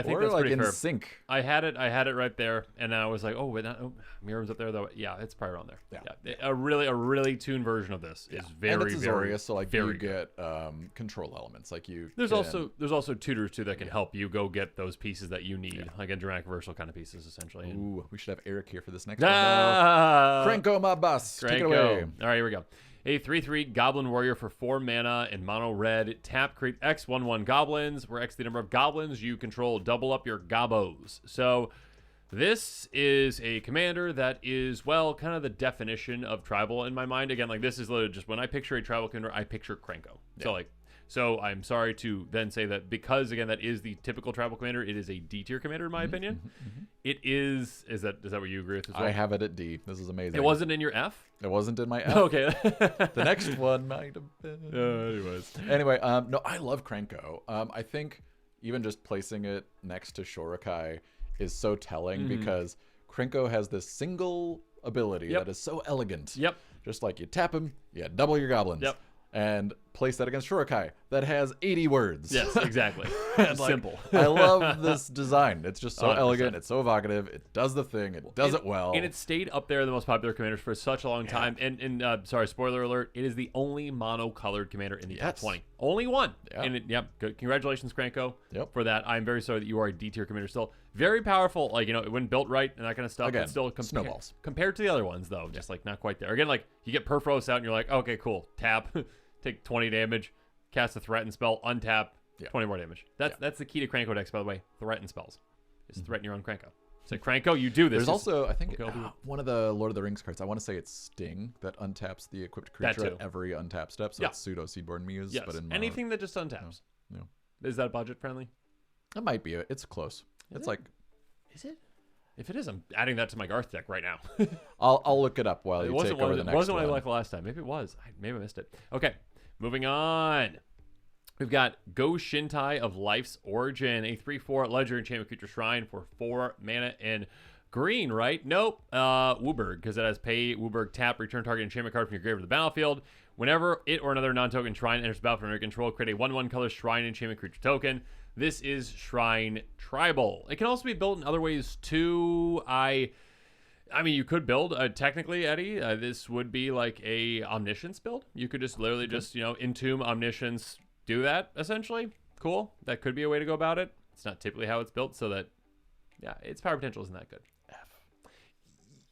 think that's pretty fair. Sync. I had it right there, and I was like, Miirym's up there though. Yeah, it's probably around there. Yeah. A really tuned version of this is very, and it's very Azorius, so like very you get control elements. Like there's also tutors too that can help you go get those pieces that you need, like a dramatic reversal kind of pieces essentially. Ooh, we should have Eric here for this next one. Krenko, my boss. Take it away. All right, here we go. A 3/3 Goblin Warrior for 4 mana and mono red. Tap, create X 1/1 goblins. Where X the number of goblins you control, double up your gobos. So this is a commander that is, kind of the definition of tribal in my mind. Again, this is literally just when I picture a tribal commander, I picture Krenko. Yeah. So I'm sorry to then say that because, again, that is the typical tribal commander. It is a D tier commander in my opinion. It is. Is that what you agree with as well? I have it at D. This is amazing. It wasn't in your F? It wasn't in my F. Okay. The next one might have been. Anyways. Anyway, no, I love Krenko. I think even just placing it next to Shorikai is so telling because Krenko has this single ability that is so elegant. Yep. Just like you tap him, you double your goblins. Yep. And place that against Shorikai that has 80 words. Yes, exactly. Simple. I love this design. It's just so 100%. elegant. It's so evocative. It does the thing. It does it well. And it stayed up there, the most popular commanders for such a long time. And sorry, spoiler alert, it is the only mono-colored commander in the top 20. Only one. Yeah. And good. Congratulations, Krenko, Yep. for that. I'm very sorry that you are a D-tier commander still. Very powerful, like, when built right and that kind of stuff. Again, but still snowballs. Compared to the other ones, though, just like not quite there. Again, like, you get Perforos out and you're like, okay, cool. Tap, take 20 damage, cast a threaten spell, untap, 20 more damage. That's the key to Krenko decks, by the way. Threaten spells. Just threaten your own Krenko. So Krenko, you do this. There's also, I think, okay, one of the Lord of the Rings cards. I want to say it's Sting that untaps the equipped creature at every untap step. So it's pseudo Seedborn Muse. Yes. But in Anything that just untaps. Yeah. Is that budget friendly? It might be. It's close. It's like. Is it? If it is, I'm adding that to my Garth deck right now. I'll look it up while you take over the next one. It wasn't what I liked last time. Maybe it was. Maybe I missed it. Okay, moving on. We've got Go-shintai of Life's Origin, a 3/4 Ledger Enchantment Creature Shrine for 4 mana and green, right? Nope. WUBRG, because it has pay WUBRG, tap, return target enchantment card from your grave to the battlefield. Whenever it or another non-token shrine enters the battlefield under your control, create a 1/1 color shrine enchantment creature token. This is Shrine Tribal. It can also be built in other ways too. I mean, you could build technically, Eddie. This would be like a Omniscience build. You could just literally just entomb Omniscience, do that essentially. Cool. That could be a way to go about it. It's not typically how it's built, so that its power potential isn't that good.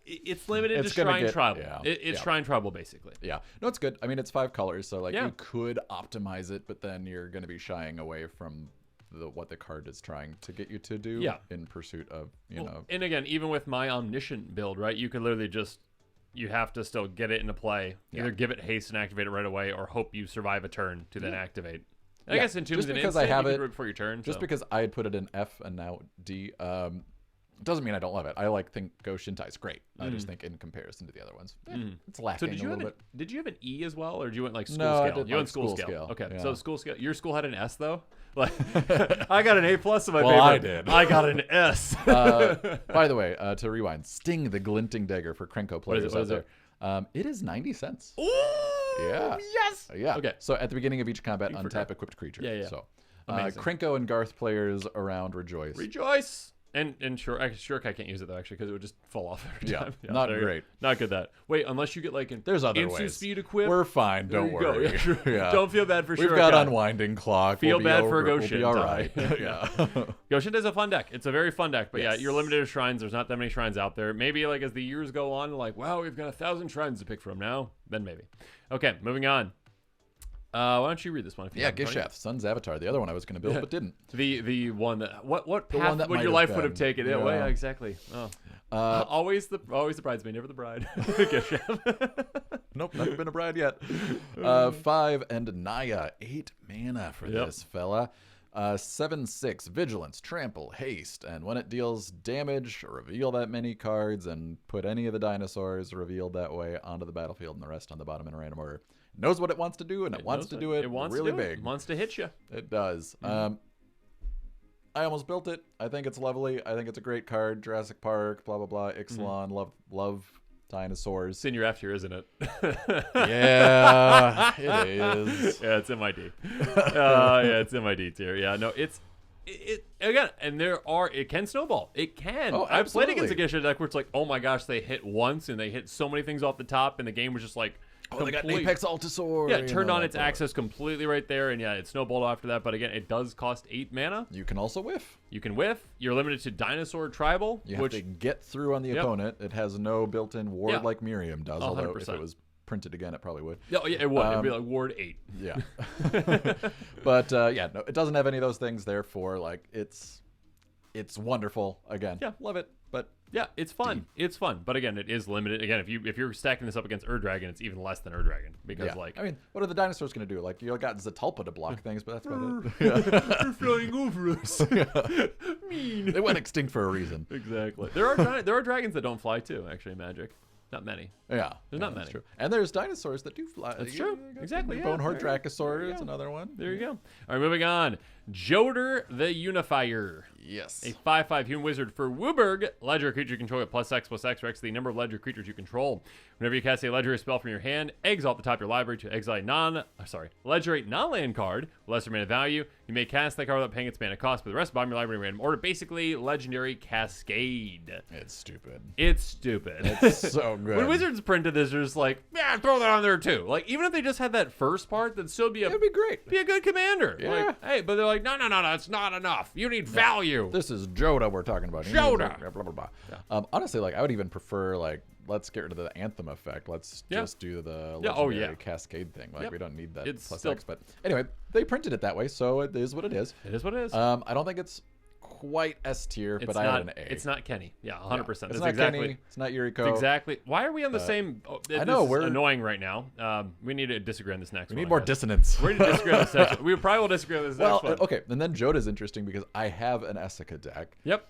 It's limited to Shrine Tribal. It's Shrine Tribal basically. Yeah. No, it's good. I mean, it's 5 colors, so like you could optimize it, but then you're going to be shying away from what the card is trying to get you to do in pursuit of, know. And again, even with my Omniscient build, right, you could literally you have to still get it into play. Either give it haste and activate it right away, or hope you survive a turn to then activate. I guess Entomb is an instant, I have you it can do it before your turn. Just because I had put it in F and now D, doesn't mean I don't love it. I think Go-shintai is great. I just think in comparison to the other ones, it's lacking a little bit. Did you have an E as well, or did you went like school no, scale? I did you like went school scale. Okay, yeah. so school scale. Your school had an S though. Like I got an A+ in my paper. I did. I got an S. By the way, to rewind, Sting the Glinting Dagger for Krenko players out there. It is 90 cents. Ooh, yeah. Yes. Yeah. Okay. So at the beginning of each combat, untap equipped creature. Yeah. So Krenko and Garth players around rejoice. Rejoice. And Shorikai can't use it though, actually, because it would just fall off every time. Yeah, not great. Not good that. Wait, unless you get like there's other instant ways. speed equip. We're fine. Don't worry. Yeah. Don't feel bad for Shorikai. We've got Unwinding Clock. Feel bad for Go-shintai. We'll be all right. Yeah. Go-shintai is a fun deck. It's a very fun deck, but you're limited to shrines. There's not that many shrines out there. Maybe like as the years go on, like wow, we've got 1,000 shrines to pick from now. Then maybe. Okay, moving on. Why don't you read this one? If you Gishath, Sun's Avatar. The other one I was going to build, but didn't. The one that what the path one that would your life would have taken? Yeah. Exactly. Oh. Always the bridesmaid, never the bride. Gishath. Nope, never been a bride yet. 5 and Naya, 8 mana for this fella. 7/6 Vigilance, Trample, Haste, and when it deals damage, reveal that many cards and put any of the dinosaurs revealed that way onto the battlefield and the rest on the bottom in a random order. Knows what it wants to do, and it wants to do it really big. It wants to hit you. It does. I almost built it. I think it's lovely. I think it's a great card. Jurassic Park, blah, blah, blah. Ixalan, love dinosaurs. It's in your F tier, isn't it? Yeah, it is. Yeah, it's in my D. It's in my D tier. Yeah, no, it again, and it can snowball. It can. Oh, I've played absolutely. against a Gishath deck where it's like, oh my gosh, they hit once and they hit so many things off the top, and the game was just like, they got an Apex Altasaur. Yeah, it turned on its access completely right there, and it snowballed after that. But again, it does cost 8 mana. You can also whiff. You can whiff. You're limited to Dinosaur Tribal. You have to get through on the opponent. It has no built-in ward like Miirym does, although 100%. if it was printed again, it probably would. Oh, yeah, it would. It'd be like Ward 8. Yeah. But, no, it doesn't have any of those things, therefore, like, it's wonderful. Again, love it, but... Yeah, it's fun. Deep. It's fun, but again, it is limited. Again, if you're stacking this up against Dragon, it's even less than Dragon because like I mean, what are the dinosaurs going to do? Like you got Zatalpa to block things, but that's about it. They're flying over us. Mean. They went extinct for a reason. Exactly. There are dragons that don't fly too. Actually, in Magic, not many. Yeah, there's not many. True. And there's dinosaurs that do fly. That's true. Exactly. Boneheart Dracosaur is another one. There you go. All right, moving on. Jodah the Unifier. Yes. A 5/5 human wizard for Wooburg. Legendary creature you control at +X for X the number of legendary creatures you control. Whenever you cast a legendary spell from your hand, exile at the top of your library to exile a legendary non-land card with lesser mana value. You may cast that card without paying its mana cost, but the rest of the bottom of your library in random order. Basically, legendary cascade. It's stupid. It's stupid. It's so good. When Wizards printed this, they're just like, yeah, throw that on there too. Like, even if they just had that first part, that'd still be It'd be great. be a good commander. Yeah. Like, hey, but they're like, no, it's not enough. You need value. This is Jodah we're talking about. Jodah. Blah, blah, blah. Honestly, like I would even prefer like let's get rid of the anthem effect. Let's just do the legendary cascade thing. Like we don't need that It's plus still- X. But anyway, they printed it that way, so it is what it is. It is what it is. I don't think it's quite S tier, but I have an A. It's not Kenny. Yeah, 100%. It's That's not exactly. Kenny. It's not Yuriko. It's exactly. Why are we on the same? I know, this is we're annoying right now. We need to disagree on this next We one. need more dissonance. We need to disagree on this next one. We probably will disagree on this Well, next one. okay, and then Jodah is interesting because I have an Esika deck. Yep.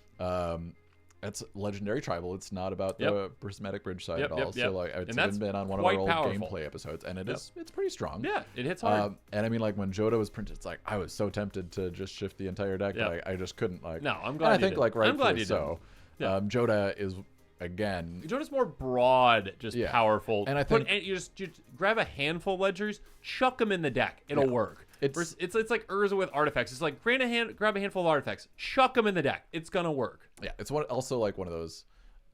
It's legendary tribal. It's not about the prismatic bridge side Yep, at yep, all. yep. So like it's And that's even been on one of quite our old powerful. gameplay episodes, and it's pretty strong. Yeah, it hits hard. And I mean, like when Jodah was printed, it's like I was so tempted to just shift the entire deck, Yep. but I just couldn't. Like, No, I'm and glad I you think did. like I'm glad rightfully you so. did. Yeah. Jodah is again. Jodah's more broad, just powerful. And I think- you just grab a handful of ledgers, chuck them in the deck. It'll work. It's- It's like Urza with artifacts. It's like grab a handful of artifacts, chuck them in the deck. It's gonna work. Yeah, it's also like one of those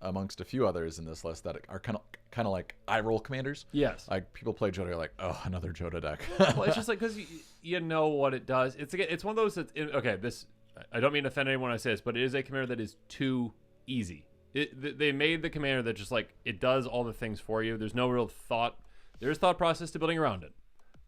amongst a few others in this list that are kind of like eye roll commanders. Yes. Like people play Jodah, you're like, oh, another Jodah deck. Well, it's just like because you know what it does. It's one of those that's okay. This I don't mean to offend anyone when I say this, but it is a commander that is too easy. They made the commander that just like it does all the things for you. There's no real thought. There's thought process to building around it,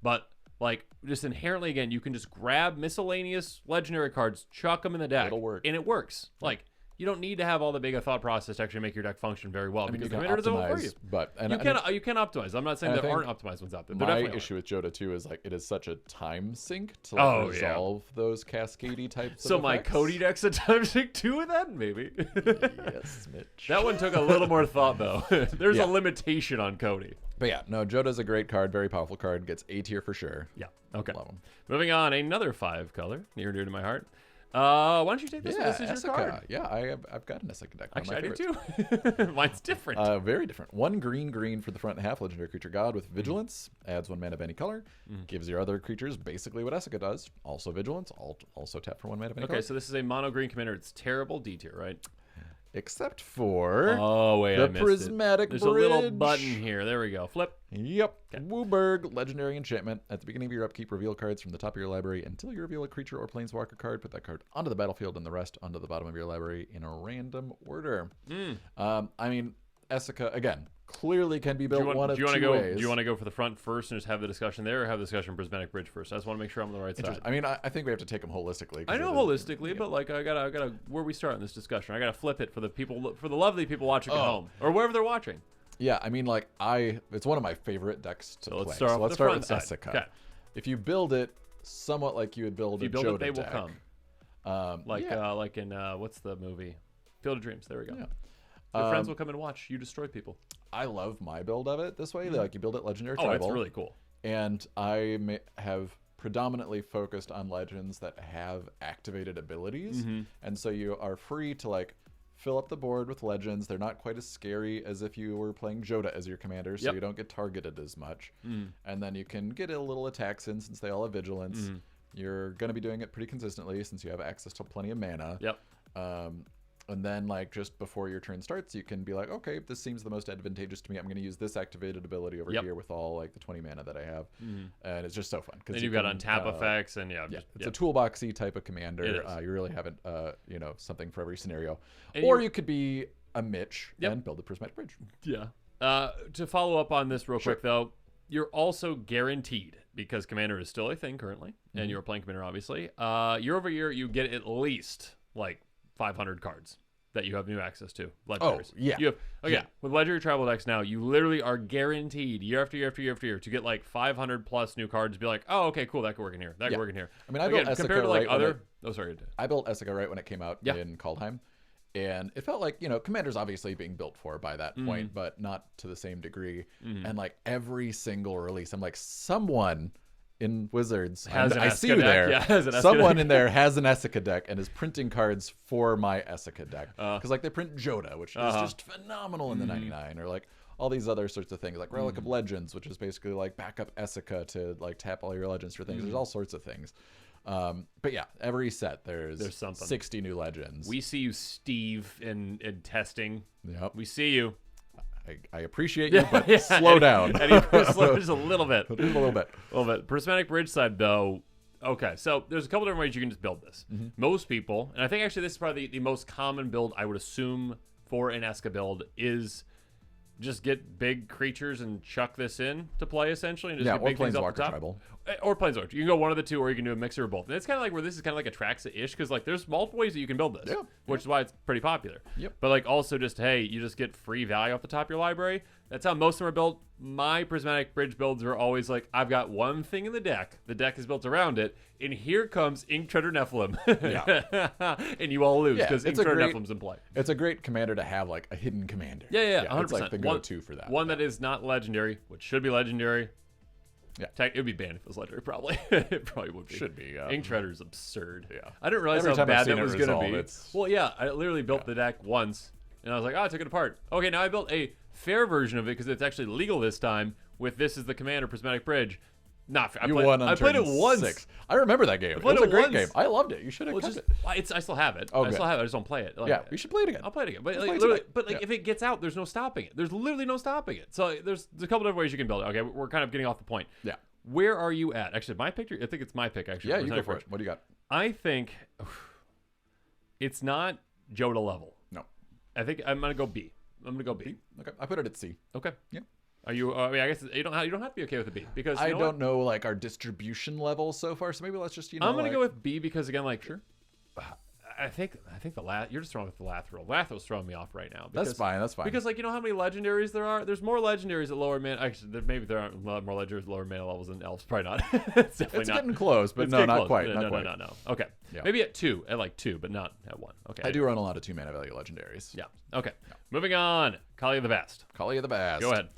but like just inherently again, you can just grab miscellaneous legendary cards, chuck them in the deck, It'll work. and it works. Like you don't need to have all the big thought process to actually make your deck function very well because the commander does it all for you. But You can optimize. I'm not saying and I there aren't think optimized ones out there. There my definitely issue with Jodah too is like it is such a time sink to like resolve those cascadey types. So of my effects. Cody deck's a time sink too with that, maybe. Yes, Mitch. That one took a little more thought though. There's Yeah. a limitation on Cody. But yeah, no, Jodah's a great card, very powerful card, gets A tier for sure. Yeah. Okay. Love 'em. Moving on, another 5 color near and dear to my heart. Why don't you take this one? This is your Esika. card. Yeah, I've got an Esika deck. One of Actually, I my do favorites. too. Mine's different. Very different. 1 green for the front half, legendary creature god with vigilance, adds 1 mana of any color, gives your other creatures basically what Esika does, also vigilance, also tap for 1 mana of any color. Okay, so this is a mono green commander. It's terrible D tier, right? Except for Oh wait, the I missed prismatic it. There's a little bridge. button here. There we go. Flip. Yep. Wooburg, legendary enchantment. At the beginning of your upkeep, reveal cards from the top of your library until you reveal a creature or planeswalker card. Put that card onto the battlefield and the rest onto the bottom of your library in a random order. I mean, Esika, again, clearly can be built one of two ways. Do you want to go for the front first and just have the discussion there, or have the discussion prismatic bridge first? I just want to make sure I'm on the right side. I mean, I think we have to take them holistically. 'cause I know it is- holistically, but like I gotta where we start in this discussion. I gotta flip it for the people, for the lovely people watching at home or wherever they're watching. Yeah, I mean, like it's one of my favorite decks to So play. let's start off let's with start the with front side. Esika. Okay. If you build it somewhat like you would build If you a build Jodah it, they will deck, come. Like yeah. like in what's the movie? Field of Dreams. There we go. Yeah. Your friends will come and watch you destroy people. I love my build of it this way. Like you build it legendary Oh, tribal. it's really cool. And I have predominantly focused on legends that have activated abilities, and so you are free to like fill up the board with legends. They're not quite as scary as if you were playing Jodah as your commander, so you don't get targeted as much. And then you can get a little attacks in since they all have vigilance. You're going to be doing it pretty consistently since you have access to plenty of mana. Yep. And then, like, just before your turn starts, you can be like, okay, this seems the most advantageous to me. I'm going to use this activated ability over here with all, like, the 20 mana that I have. And it's just so fun. Then you've got untap effects, and it's a toolboxy type of commander. You really haven't, something for every scenario. And or you could be a Mitch and build a prismatic bridge. Yeah. To follow up on this real quick, though, you're also guaranteed, because Commander is still a thing currently, and you're playing Commander, obviously. Year over year, you get at least, like, 500 cards that you have new access to. Legendaries. Oh, yeah. You have, with Legendary Tribal decks now, you literally are guaranteed year after year after year after year to get like 500 plus new cards to be like, oh, okay, cool, that could work in here. That could work in here. I mean, I built Esika compared to like right when other. I built Esika right when it came out in Kaldheim. And it felt like, Commander's obviously being built for by that point, but not to the same degree. And like every single release, I'm like, someone in Wizards. Has And an I Esika see you deck. there. Yeah, has an Esika Someone deck. in there has an Esika deck and is printing cards for my Esika deck. Because like they print Jodah, which is just phenomenal in the 99, or like all these other sorts of things, like Relic of Legends, which is basically like backup Esika to like tap all your legends for things. There's all sorts of things. But yeah, every set there's something. 60 new legends. We see you, Steve, in testing. Yep. We see you. I appreciate you, but slow down. Slow just a little bit. Just a little bit. A little bit. Prismatic Bridge side, though. Okay, so there's a couple different ways you can just build this. Most people, and I think actually this is probably the most common build I would assume for an Esika build, is just get big creatures and chuck this in to play, essentially. And just get or big things up Planeswalker the top. Tribal. Or Planeswalker. You can go one of the two, or you can do a mixer of both. And it's kind of like where this is kind of like Atraxa-ish, because like there's multiple ways that you can build this, which is why it's pretty popular. Yep. But like also just, hey, you just get free value off the top of your library. That's how most of them are built. My Prismatic Bridge builds are always like, I've got one thing in the deck is built around it, and here comes Ink Treader Nephilim. And you all lose because Ink Treader Nephilim's in play. It's a great commander to have, like a hidden commander. Yeah, 100%. It's like the go-to for that. One that is not legendary, which should be legendary. Yeah. It would be banned if it was legendary, probably. It probably would be. Should be, yeah. Ink Treader's absurd. Yeah. I didn't realize Every how time I've bad seen that it was going to resolve, be. it's- Well, yeah, I literally built the deck once, and I was like, I took it apart. Okay, now I built a fair version of it because it's actually legal this time with this as the commander, Prismatic Bridge. Not fair. I played it once. 6. I remember that game. It played was a it great once. game. I loved it. You should have kept it. I still have it. Oh, I good. still have it. I just don't play it. Like, Yeah, we should play it again. I'll play it again. But Let's like, play it literally, tonight. if it gets out, there's no stopping it. There's literally no stopping it. So there's a couple different ways you can build it. Okay, we're kind of getting off the point. Yeah. Where are you at? Actually, my pick. I think it's my pick. Actually, Yeah, you go for it. What do you got? I think it's not Jodah level. No. I think I'm gonna go B. I'm gonna go B. Okay, I put it at C. Okay. Yeah. Are you? I mean, I guess you don't have to be okay with a B because you I know don't what? know like our distribution level so far, so maybe let's just I'm gonna go with B because again, like, I think you're just throwing with the Lathril. Lathril's throwing me off right now. Because, That's fine. That's fine. Because like you know how many legendaries there are? There's more legendaries at lower mana. Actually, maybe there aren't a lot more legendaries at lower mana levels than elves. Probably not. It's definitely it's not. getting close, but It's no, getting not close. quite. No, not no, quite. no. Okay. Yeah. Maybe at 2, but not at 1. Okay. I do run a lot of 2 mana value legendaries. Yeah. Okay. Moving on. Kaalia the Vast. Kaalia the Vast. Go ahead.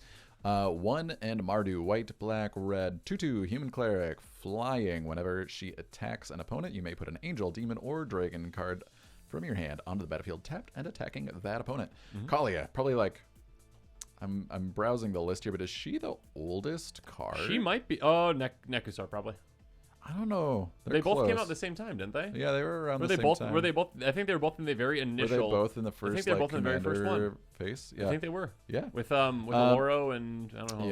1 and Mardu, white, black, red, 2/2, human cleric, flying. Whenever she attacks an opponent, you may put an angel, demon, or dragon card from your hand onto the battlefield, tapped and attacking that opponent. Kaalia, probably like, I'm browsing the list here, but is she the oldest card? She might be. Oh, Nekusar probably. I don't know. They both came close. out at the same time, didn't they? Yeah, they were around Were the they same both? time. Were they both? I think they were both in the very Were initial. they both in the first? I think they were both in the very first one. Phase? Yeah. I think they were. Yeah. With Aloro and I don't know.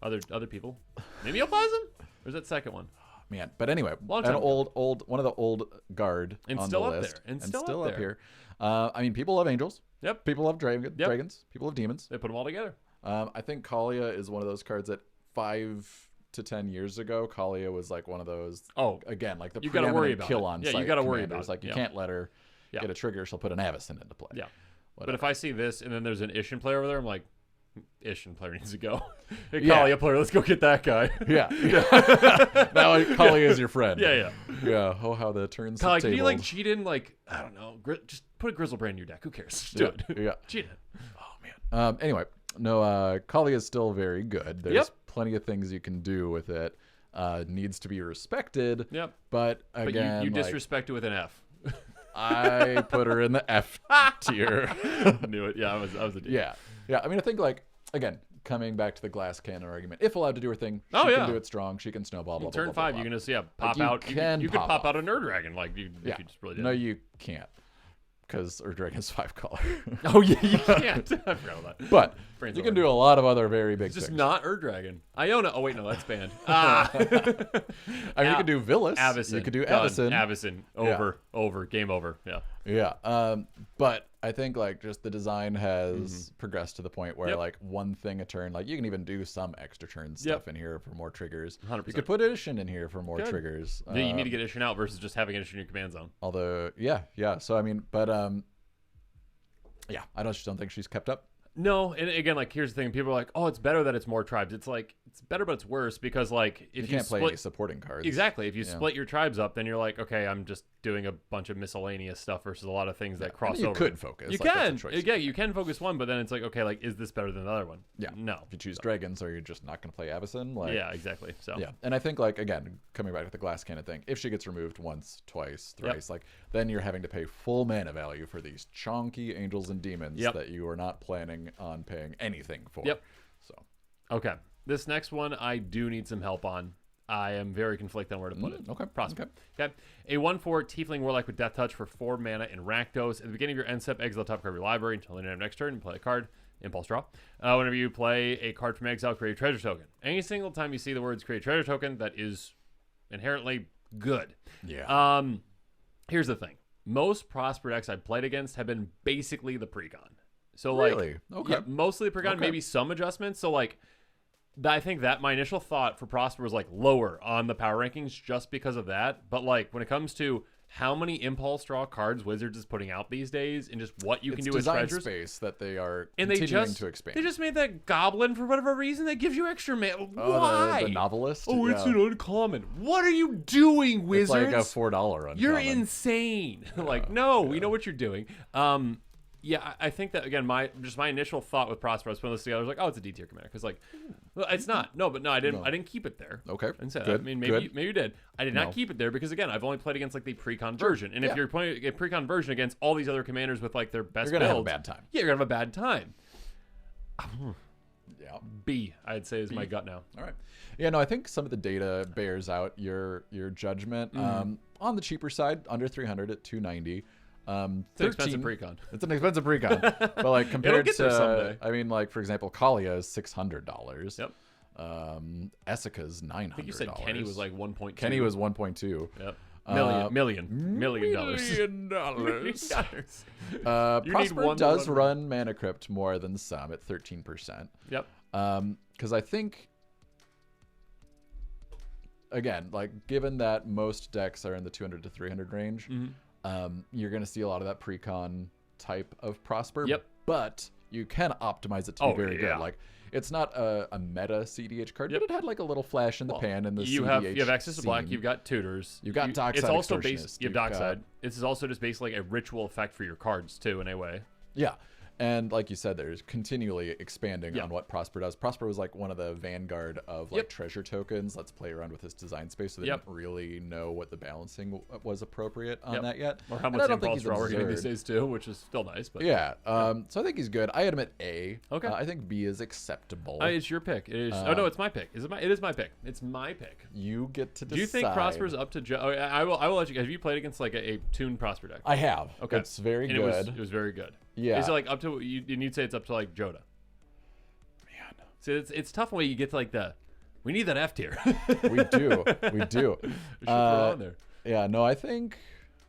Yep. Other people. Maybe Oplasm? Or is that second one? Man, but anyway, Long an time ago. old one of the old guard And on still the up list, there. And still up there. here. I mean, people love angels. Yep. People love dragons. People love demons. They put them all together. I think Kaalia is one of those cards that 5 to 10 years ago, Kaalia was like one of those. Oh, again, like the you gotta worry preeminent about kill it. on Yeah, site you gotta worry commanders. about it. Like you Yeah. can't let her get a trigger; she'll put an Avacyn into play. Yeah. But if I see this and then there's an Isshin player over there, I'm like, Isshin player needs to go. Hey, Kaalia player, let's go get that guy. Yeah. Now Kaalia is your friend. Yeah. Yeah. Oh, how the turns. Kaalia, can you tabled. like cheat in like I don't know, just put a Grizzlebrand in your deck. Who cares? Just do it. Yeah. Cheat it. Oh man. Anyway, no. Kaalia is still very good. There's plenty of things you can do with it. Needs to be respected. Yep. But again, you like, disrespect it with an F. I put her in the F tier. Knew it. Yeah, I was a D. Yeah. I mean, I think like again, coming back to the glass cannon argument, if allowed to do her thing, she can do it strong. She can snowball. Blah, Turn blah, blah, 5, blah, you're blah. gonna see pop you out. can You could pop pop off. out a Nerd Dragon like you just really did. No, you can't, because Ur Dragon's 5 color. Oh yeah, you can't. I forgot about that. But Brain's you over. can do a lot of other very big It's just things. not Ur Dragon. Iona. Oh wait, no, that's banned. I mean, you could do Villas. Avacyn. You could do Done. Avacyn. Avacyn. Over. Game over. Yeah. Yeah. But I think like just the design has progressed to the point where like one thing a turn, like you can even do some extra turn stuff in here for more triggers. 100%. You could put Isshin in here for more triggers. Yeah, you need to get Isshin out versus just having Isshin in your command zone. Although, yeah. So I mean, but yeah, I just don't think she's kept up. No, and again, like here's the thing: people are like, "Oh, it's better that it's more tribes." It's like it's better, but it's worse because like if You can't play split any supporting cards. exactly, if you split your tribes up, then you're like, okay, I'm just doing a bunch of miscellaneous stuff versus a lot of things that cross you over. could focus. You like, that's a can. choice. Yeah, you can focus one, but then it's like, okay, like, is this better than the other one? Yeah. No. If you choose dragons, or you're just not going to play Avacyn. Like, Yeah, exactly. So yeah. And I think, like, again, coming back to the glass cannon thing, if she gets removed once, twice, thrice, like, then you're having to pay full mana value for these chonky angels and demons that you are not planning on paying anything for. Yep. So. Okay. This next one I do need some help on. I am very conflicted on where to put it. Okay. Prosper. Okay. A 1/4 Tiefling Warlock with Death Touch for 4 mana in Rakdos. At the beginning of your end step, exile the top card of your library until the end of next turn and play a card. Impulse draw. Whenever you play a card from exile, create a treasure token. Any single time you see the words create treasure token, that is inherently good. Yeah. Here's the thing. Most Prosper decks I've played against have been basically the precon. So Really? like, Okay. yeah, mostly the precon, Okay. maybe some adjustments. So like, I think that my initial thought for Prosper was like lower on the power rankings just because of that. But like when it comes to how many impulse draw cards Wizards is putting out these days and just what you can do with design treasures. space that they are And continuing to expand. They just made that goblin for whatever reason that gives you extra mana. Oh, Why? the novelist? Oh, it's Yeah. an uncommon. What are you doing, It's Wizards? like a $4 uncommon. You're insane. Like, no, we know what you're doing. Yeah, I think that again, my initial thought with Prosper, I was putting this together, I was like, oh, it's a D tier commander, because like, well, it's not. No, I didn't keep it there. Okay. And so, Good. I mean, Good. maybe you did. I did not No. keep it there because again, I've only played against like the pre-con version, and if you're playing a pre-con version against all these other commanders with like their best You're gonna have a builds, bad time. Yeah, you're gonna have a bad time. Yeah. B, I'd say, is my gut now. All right. Yeah, no, I think some of the data bears out your judgment. On the cheaper side, under 300 at 290. It's an expensive pre-con. It's an expensive pre-con. But like compared get there to, someday. I mean, like for example, Kaalia is $600. Yep. Esika's $900. I think you said Kenny was like 1.2. Kenny was 1.2. Yep. Million dollars. Million dollars. need Prosper one to does run run Mana Crypt more than some at 13%. Yep. Because I think, again, like given that most decks are in the 200 to 300 range, you're going to see a lot of that pre-con type of Prosper. Yep. But you can optimize it to be very yeah. good. Like it's not a meta CDH card, but it had like a little flash in the pan in the you CDH have access to black. scene. You've got tutors. You've got Dockside It's also Extortionist, based. You have you've got- Dockside. This is also just basically like a ritual effect for your cards too, in a way. Yeah. And like you said, there's continually expanding Yeah. on what Prosper does. Prosper was like one of the vanguard of like treasure tokens. Let's play around with this design space. So they didn't really know what the balancing was appropriate on that yet. Or how And much I don't think impulse he's draw we're getting these absurd. days too, which is still nice. But Yeah. So I think he's good. I had him at A. Okay. I think B is acceptable. it's your pick. It is. Oh no, it's my pick. Is it my? It is my pick. It's my pick. You get to decide. Do you think Prosper's up to? I will let you. Have you played against like a tuned Prosper deck? I have. Okay. It's very And good. It was very good. Yeah. Is it like up to you? And you'd say it's up to like Jodah. Man. So it's tough when you get to like we need that F tier. We do. We do. We should put it on there. Yeah. No, I think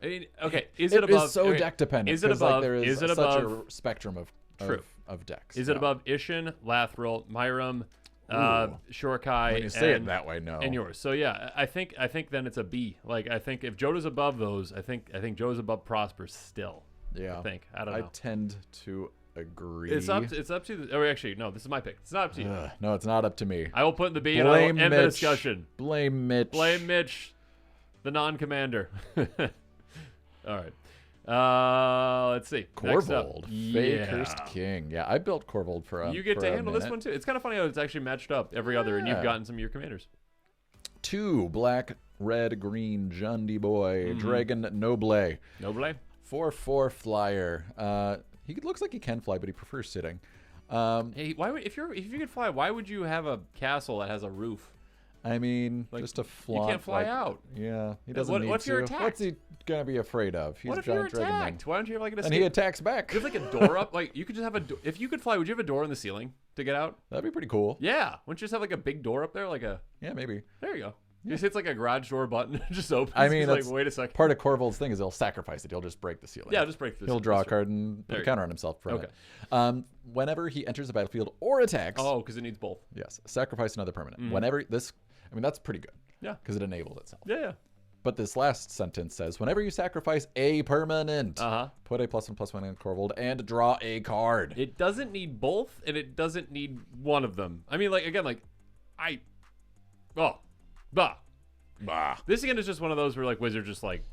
I mean, okay, is it above? is so okay, deck dependent. Is it 'cause, above? Like, there is it such above? a spectrum of True. of decks. Is it Yeah. above Isshin, Lathril, Miirym, Ooh. Shorikai, When you say and, it that way, no. and yours? So yeah, I think then it's a B. Like I think if Jodah's above those, I think Jodah's above Prosper still. Yeah. I think I don't know. I tend to agree. It's up to the. Oh, actually, no. This is my pick. It's not up to you. No, it's not up to me. I will put in the B and I will Blame end the Mitch. discussion. Blame Mitch. Blame Mitch, the non-commander. All right. Let's see. Next up. Korvold, Yeah. fae-cursed king. Yeah, I built Korvold for a You get for to a handle this minute. one too. It's kind of funny how it's actually matched up every other, and you've Yeah. gotten some of your commanders. 2 black, red, green, Jundy boy, Dragon Noble. Noble. 4/4 flyer. He looks like he can fly, but he prefers sitting. Hey, why would if you could fly? Why would you have a castle that has a roof? I mean, Like, just to you flaunt. can't fly like- out. Yeah, he doesn't what need if to. you're What's attacked? he gonna be afraid of? He's What a if you're giant dragon man. attacked? Why don't you have like an And escape? he attacks back. You have like a door up. Like you could just have a. If you could fly, would you have a door in the ceiling to get out? That'd be pretty cool. Yeah. Wouldn't you just have like a big door up there, like a? Yeah, maybe. There you go. You just hits like a garage door button, it just opens. I mean, It's like that's wait a second. part of Korvold's thing is he'll sacrifice it. He'll just break the ceiling. Yeah, just break this. He'll draw a That's true. card and put There a you counter on himself. For Okay. it. Whenever he enters the battlefield or attacks, Oh, because it needs both. yes, sacrifice another permanent. Whenever this, I mean, that's pretty good. Yeah. Because it enables itself. Yeah. But this last sentence says, whenever you sacrifice a permanent, put a +1/+1 in Korvold and draw a card. It doesn't need both, and it doesn't need one of them. I mean, like again, like bah. Bah. This again is just one of those where like Wizards just like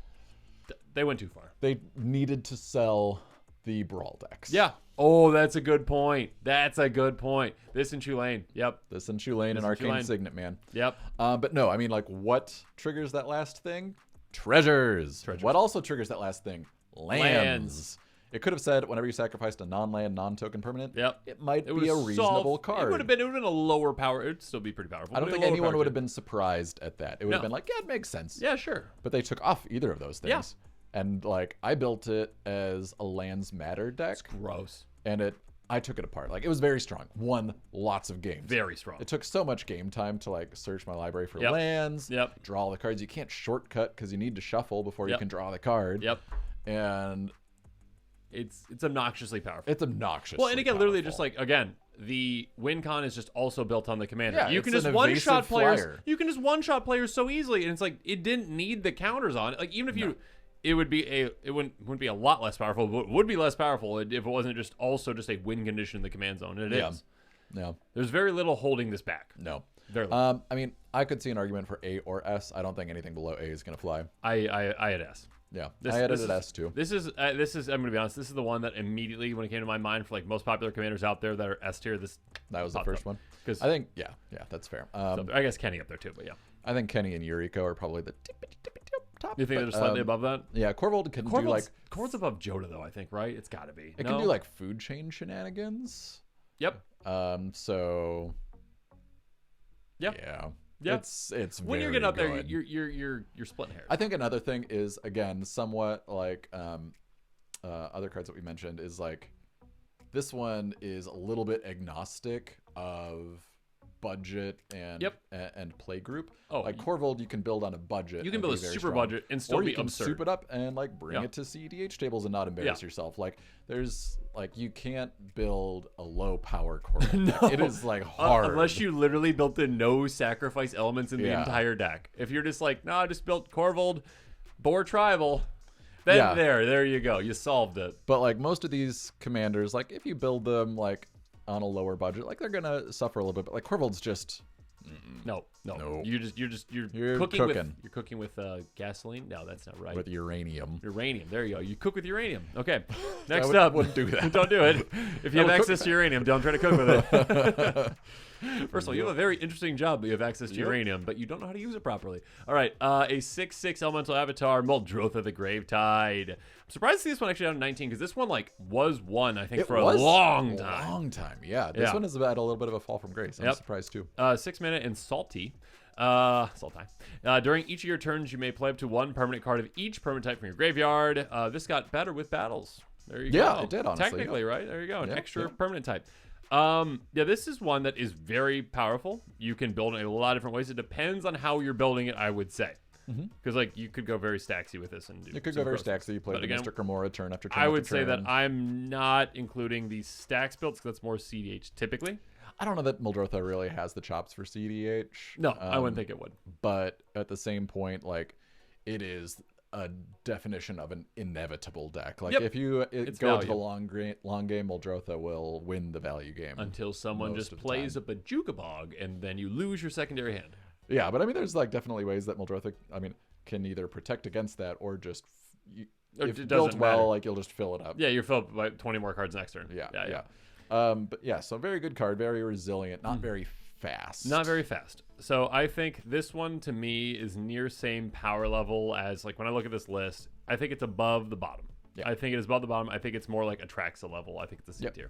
They went too far. They needed to sell the Brawl decks. Yeah. Oh, that's a good point. This and Tulane. Yep. This and Tulane and Arcane Signet, man. Yep. But no, I mean, like, what triggers that last thing? Treasures. What also triggers that last thing? Lands. It could have said whenever you sacrificed a non-land, non-token permanent. Yep. It might be a reasonable card. It would have been a lower power. It would still be pretty powerful. I don't think anyone would have been surprised at that. It would have been like, yeah, it makes sense. Yeah, sure. But they took off either of those things. Yeah. And like, I built it as a lands matter deck. It's gross. And I took it apart. Like, it was very strong. Won lots of games. Very strong. It took so much game time to like search my library for lands. Yep. Draw all the cards. You can't shortcut because you need to shuffle before you can draw the card. Yep. And it's obnoxiously powerful. It's obnoxious. Well, and again, literally just like, again, the win con is just also built on the commander. Yeah, you can just one-shot players. You can just one-shot players so easily, and it's like it didn't need the counters on it. Like even if it wouldn't be a lot less powerful, but it would be less powerful if it wasn't just also just a win condition in the command zone. And it is. No. There's very little holding this back. No. Very little. I mean, I could see an argument for A or S. I don't think anything below A is going to fly. I had S. Yeah, I had it at S too. This is I'm gonna be honest. This is the one that immediately, when it came to my mind for like most popular commanders out there that are S tier, that was the first one. Because I think yeah, that's fair. So I guess Kenny up there too, but yeah. I think Kenny and Yuriko are probably the tippy top. You think they're slightly above that? Yeah, Korvold can do like Korvold's above Jodah though. I think right. It's got to be. It can do like food chain shenanigans. Yep. So. Yep. Yeah. Yeah, it's when you're getting up there, you're splitting hairs. I think another thing is again somewhat like other cards that we mentioned is like this one is a little bit agnostic of budget and play group. Oh, like Korvold, you can build on a budget. You can build a super budget and still be absurd. Soup it up and like bring it to EDH tables and not embarrass yourself. Like there's like you can't build a low power Korvold. No. It is like hard unless you literally built in no sacrifice elements in the entire deck. If you're just like, no, I just built Korvold, Boar Tribal. Then there you go. You solved it. But like most of these commanders, like if you build them like on a lower budget, like they're gonna suffer a little bit. But like Korvold's just no. You're cooking with gasoline. No, that's not right. With uranium. There you go. You cook with uranium. Okay. Next up, wouldn't do that. Don't do it. If you have access to uranium, don't try to cook with it. First of all, you have a very interesting job that you have access to uranium, but you don't know how to use it properly. All right, a 6/6 elemental avatar, Muldrotha the Gravetide. I'm surprised to see this one actually down to 19 because this one like was one I think for a long time. Yeah, this one is about a little bit of a fall from grace. I'm surprised too. 6 mana and salty. During each of your turns, you may play up to one permanent card of each permanent type from your graveyard. This got better with battles. There you go. Yeah, it did, honestly. Technically, right? There you go. An extra permanent type. This is one that is very powerful. You can build it in a lot of different ways. It depends on how you're building it, I would say. Because like you could go very stacksy with this and do. You could go very stacksy. You play the Mr. Kimura turn after turn. I would say that I'm not including the stacks builds because that's more CDH typically. I don't know that Muldrotha really has the chops for CDH. No, I wouldn't think it would. But at the same point, like it is a definition of an inevitable deck. Like if you go to the long game, Muldrotha will win the value game until someone just plays up a Jukabog and then you lose your secondary hand. Yeah, but I mean, there's like definitely ways that Muldrotha, can either protect against that or just if built well, like you'll just fill it up. Yeah, you're filled by 20 more cards next turn. Yeah. But yeah, so very good card, very resilient, not very fast. Not very fast. So I think this one to me is near same power level as like when I look at this list, I think it's above the bottom. Yeah. I think it is above the bottom. I think it's more like Atraxa level. I think it's a C tier.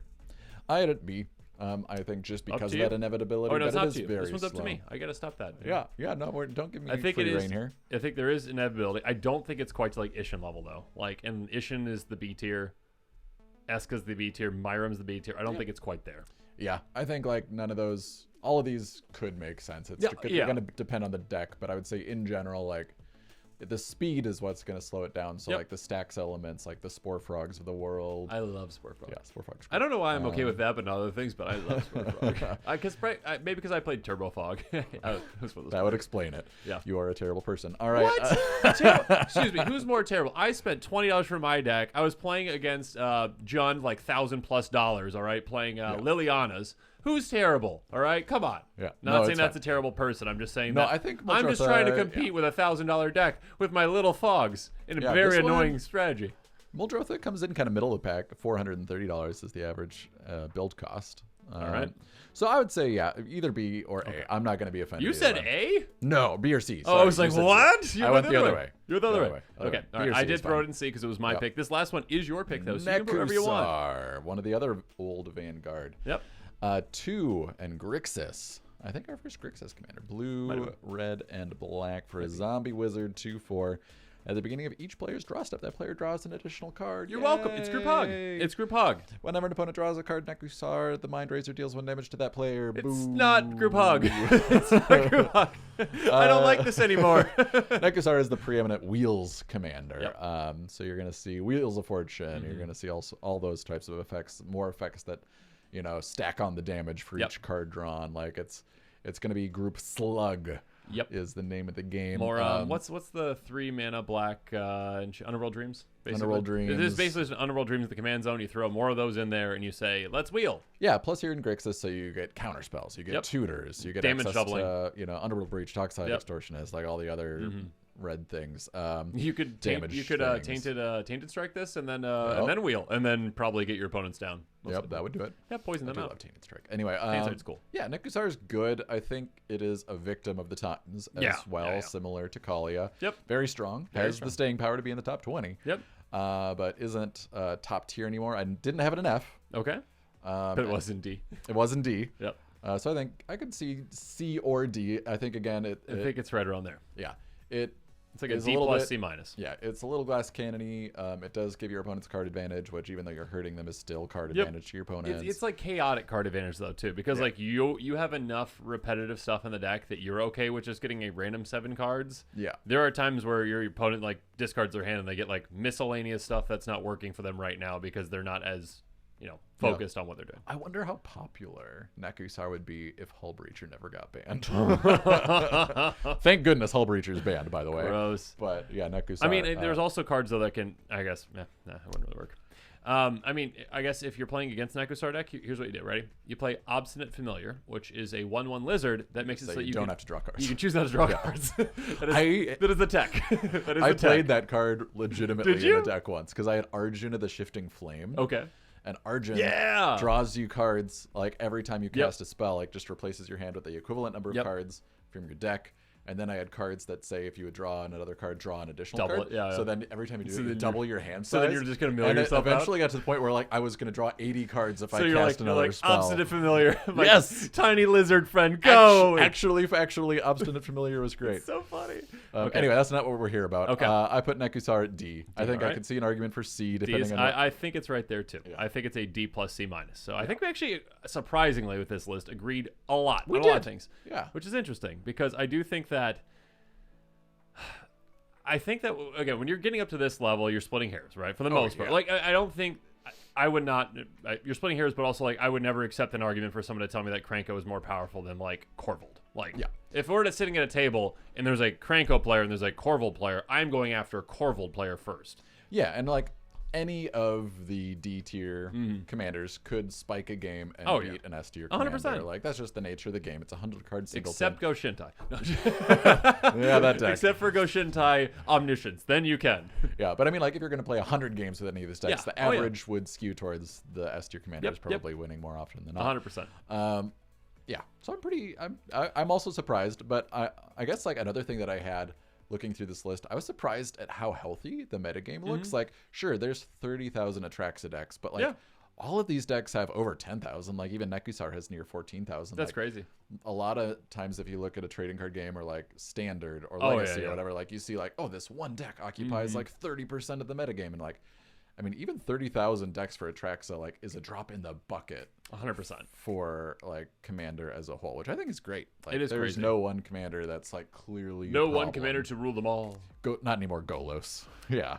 I had it B. I think just because of that inevitability, no, but it is very This one's up slow. to me. I gotta stop that. Yeah, no, don't give me free rein here. I think there is inevitability. I don't think it's quite to like Isshin level though. Like, and Isshin is the B tier. Esika's the B tier. Miirym's the B tier. I don't think it's quite there. Yeah, I think like none of those. All of these could make sense. It's going to depend on the deck, but I would say in general, like the speed is what's going to slow it down. So like the stacks elements, like the Spore Frogs of the world. I love Spore Frog. Yeah, Spore Frogs. I don't know why I'm okay with that, but not other things. But I love Spore Frog. Maybe because I played Turbo Fog. That would explain it. Yeah, you are a terrible person. All right. What? Excuse me. Who's more terrible? I spent $20 for my deck. I was playing against John like $1,000+ All right, playing Liliana's. Who's terrible? All right, come on. Yeah. Not saying that's a terrible person. I'm just saying No, that I think I'm just Muldrotha, trying to compete with a $1,000 deck with my little fogs in a Yeah, very this one- annoying strategy. Muldrotha comes in kind of middle of the pack. $430 is the average build cost. All right. So I would say, yeah, either B or A. I'm not going to be offended. You either said way. A? No, B or C. Oh, I was Sorry, like, you said C. what? You I went the other way. You went the other way. Other Okay. way. All B or right. C I did is throw fine. it in C because it was my Yep. pick. This last one is your pick, though. So you can put whatever you want. Nekusar, one of the other old Vanguard. Yep. 2 and Grixis. I think our first Grixis commander. Blue, red, and black for a zombie wizard. 2/4. At the beginning of each player's draw step, that player draws an additional card. You're welcome. It's group hug. Yay! It's group hug. Whenever an opponent draws a card, Nekusar, the Mind Razor deals 1 damage to that player. It's Boo. not group hug. It's not group hug. I don't like this anymore. Nekusar is the preeminent wheels commander. Yep. So you're going to see Wheels of Fortune. You're going to see also all those types of effects, more effects that, stack on the damage for each card drawn. Like it's going to be Group Slug. Yep. Is the name of the game. More what's the 3 mana black Underworld Dreams? Basically. Underworld Dreams. This is basically an Underworld Dreams in the command zone. You throw more of those in there and you say, let's wheel. Yeah, plus you're in Grixis, so you get counter spells, you get tutors, you get Damage access doubling. to Underworld Breach, Toxide Extortionist, like all the other red things. You could damage tainted strike this and then wheel and then probably get your opponents down. Yep, that would do it. Yeah, poison them I out. love Tainted Strike. Anyway, Tainted cool. Yeah, Nekusar's good. I think it is a victim of the times as well, similar to Kaalia. Yep. Very strong. Has the staying power to be in the top 20. Yep. But isn't top tier anymore. I didn't have it in F. Okay. But it was in D. It was in D. Yep. So I think I could see C or D. I think, again, I think it's right around there. Yeah. It's like a is D little plus bit- C minus. Yeah, it's a little glass cannon-y. It does give your opponents card advantage, which even though you're hurting them is still card advantage to your opponents. It's like chaotic card advantage though too, because like you have enough repetitive stuff in the deck that you're okay with just getting a random 7 cards. Yeah. There are times where your opponent like discards their hand and they get like miscellaneous stuff that's not working for them right now because they're not as focused on what they're doing. I wonder how popular Nekusar would be if Hullbreacher never got banned. Thank goodness Hullbreacher's banned, by the way. Gross. But yeah, Nekusar. I mean, there's also cards though that can, I guess, it wouldn't really work. I mean, I guess if you're playing against Nekusar deck, here's what you do. Ready? You play Obstinate Familiar, which is a 1/1 lizard that makes it so that you don't have to draw cards. You can choose not to draw cards. that is the tech. I played that card legitimately Did you? in a deck once because I had Arjun of the Shifting Flame. Okay. And Arjun Yeah. draws you cards like every time you cast a spell, like just replaces your hand with the equivalent number of cards from your deck. And then I had cards that say if you would draw another card, draw an additional Double card. it, yeah. So then every time you do So it, you then double your hand size. So then you're just gonna mill and yourself it eventually got to the point where like I was going to draw 80 cards if I cast another spell. Obstinate Familiar. Like, Yes. Tiny lizard friend, go. Actually, Obstinate Familiar was great. So funny. Anyway, that's not what we're here about. Okay. I put Nekusar at D. I think I alright. could see an argument for C D depending is, on. I think it's right there too. Yeah. I think it's a D plus C minus. So I think we actually, surprisingly, with this list, agreed a lot on a lot of things. Yeah. Which is interesting because I do think that. I think that again, when you're getting up to this level, you're splitting hairs, right? For the most part. Like I don't think I would not. You're splitting hairs, but also like I would never accept an argument for someone to tell me that Krenko is more powerful than like Korvold. Like, if we're sitting at a table and there's a Krenko player and there's a Korvold player, I'm going after a Korvold player first. Yeah, and like any of the D tier commanders could spike a game and beat an S tier commander. 100%. Like that's just the nature of the game. It's a 100-card singleton. Except Go-shintai. No. Yeah, that deck. Except for Go-shintai Omniscience. Then you can. Yeah, but I mean, like if you're going to play 100 games with any of these decks, the Oh, yeah. average would skew towards the S tier commanders probably winning more often than not. 100%. Yeah, so I'm also surprised, but I guess like another thing that I had looking through this list, I was surprised at how healthy the metagame looks. Like, sure, there's 30,000 Atraxa decks, but like all of these decks have over 10,000. Like even Nekusar has near 14,000. That's like, crazy. A lot of times if you look at a trading card game or like Standard or Legacy or whatever, like you see like, oh, this one deck occupies like 30% of the metagame, and like, I mean, even 30,000 decks for Atraxa like is a drop in the bucket. 100%. For like Commander as a whole, which I think is great. Like, it is there's crazy. no one Commander that's like clearly no one Commander to rule them all. Not anymore. Golos. Yeah.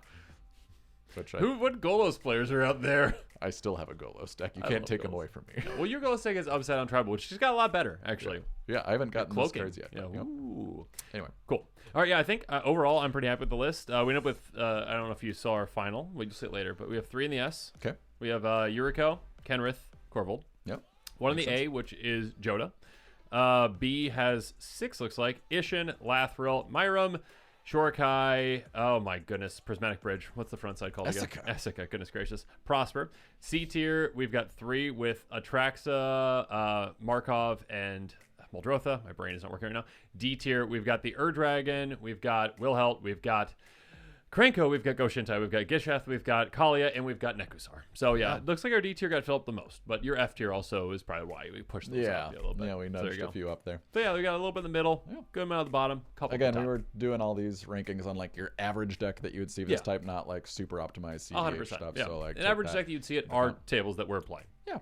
Which what Golos players are out there? I still have a Golos deck. You can't take them away from me. Well, your Golos deck is Upside Down Tribal, which just got a lot better actually. Yeah, I haven't gotten those Cloaking. cards yet. Yeah. Ooh. Anyway, cool. All right, yeah, I think overall I'm pretty happy with the list. We end up with I don't know if you saw our final. We'll see it later, but we have 3 in the S. Okay. We have Yuriko, Kenrith, Korvold. Yep. One in the A, which is Jodah. B has 6, looks like. Isshin, Lathril, Miirym, Shorikai, oh my goodness, Prismatic Bridge. What's the front side called again? Esika, goodness gracious. Prosper. C tier, we've got 3 with Atraxa, Markov, and Muldrotha. My brain is not working right now. D tier, we've got the Dragon, we've got Wilhelt, we've got Krenko, we've got Go-shintai, we've got Gishath, we've got Kaalia, and we've got Nekusar. So yeah, it looks like our D tier got filled up the most, but your F tier also is probably why we pushed those up a little bit. Yeah, we nudged a few up there. So yeah, we got a little bit in the middle, good amount at the bottom, couple Again, at the top. we were doing all these rankings on like your average deck that you would see of this type, not like super optimized CDH 100%, stuff. yeah. So like an average deck that you'd see at our tables that we're playing. Yeah.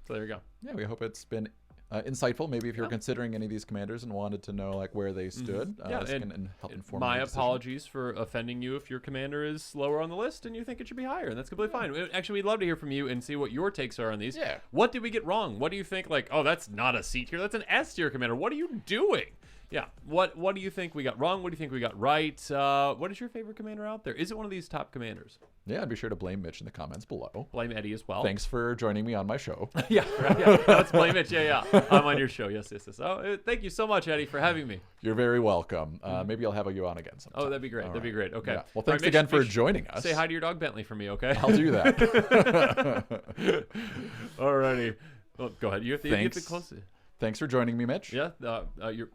So there you go. Yeah, we hope it's been insightful. Maybe if you're considering any of these commanders and wanted to know like where they stood, this can help inform my your decision. apologies for offending you if your commander is lower on the list and you think it should be higher, and that's completely fine. Actually, we'd love to hear from you and see what your takes are on these. Yeah. What did we get wrong? What do you think? Like, oh, that's not a C tier. That's an S tier commander. What are you doing? Yeah. What do you think we got wrong? What do you think we got right? What is your favorite commander out there? Is it one of these top commanders? Yeah, be sure to blame Mitch in the comments below. Blame Eddie as well. Thanks for joining me on my show. yeah. Let's blame Mitch. Yeah. I'm on your show. Yes. Oh, thank you so much, Eddie, for having me. You're very welcome. Maybe I'll have you on again sometime. Oh, that'd be great. That'd be great. Okay. Yeah. Well, thanks again for joining us. Say hi to your dog Bentley for me, okay? I'll do that. Alrighty. Well, go ahead. You have to close it. Thanks for joining me, Mitch. Yeah,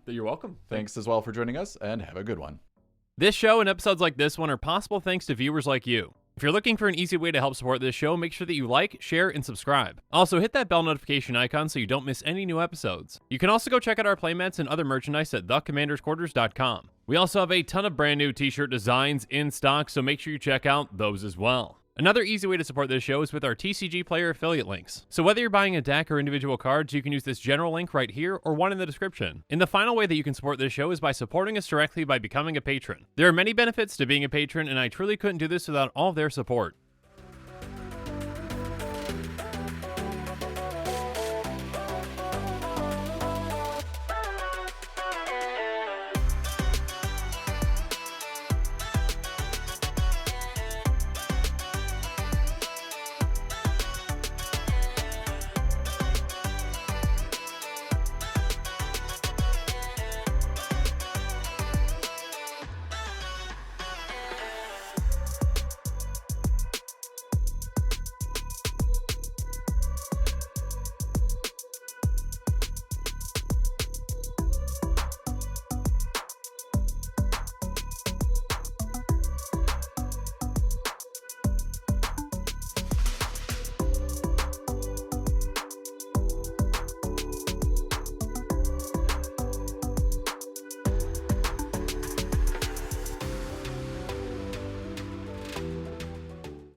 you're welcome. Thanks as well for joining us, and have a good one. This show and episodes like this one are possible thanks to viewers like you. If you're looking for an easy way to help support this show, make sure that you like, share, and subscribe. Also, hit that bell notification icon so you don't miss any new episodes. You can also go check out our playmats and other merchandise at thecommandersquarters.com. We also have a ton of brand new t-shirt designs in stock, so make sure you check out those as well. Another easy way to support this show is with our TCG Player affiliate links. So whether you're buying a deck or individual cards, you can use this general link right here or one in the description. And the final way that you can support this show is by supporting us directly by becoming a patron. There are many benefits to being a patron, and I truly couldn't do this without all of their support.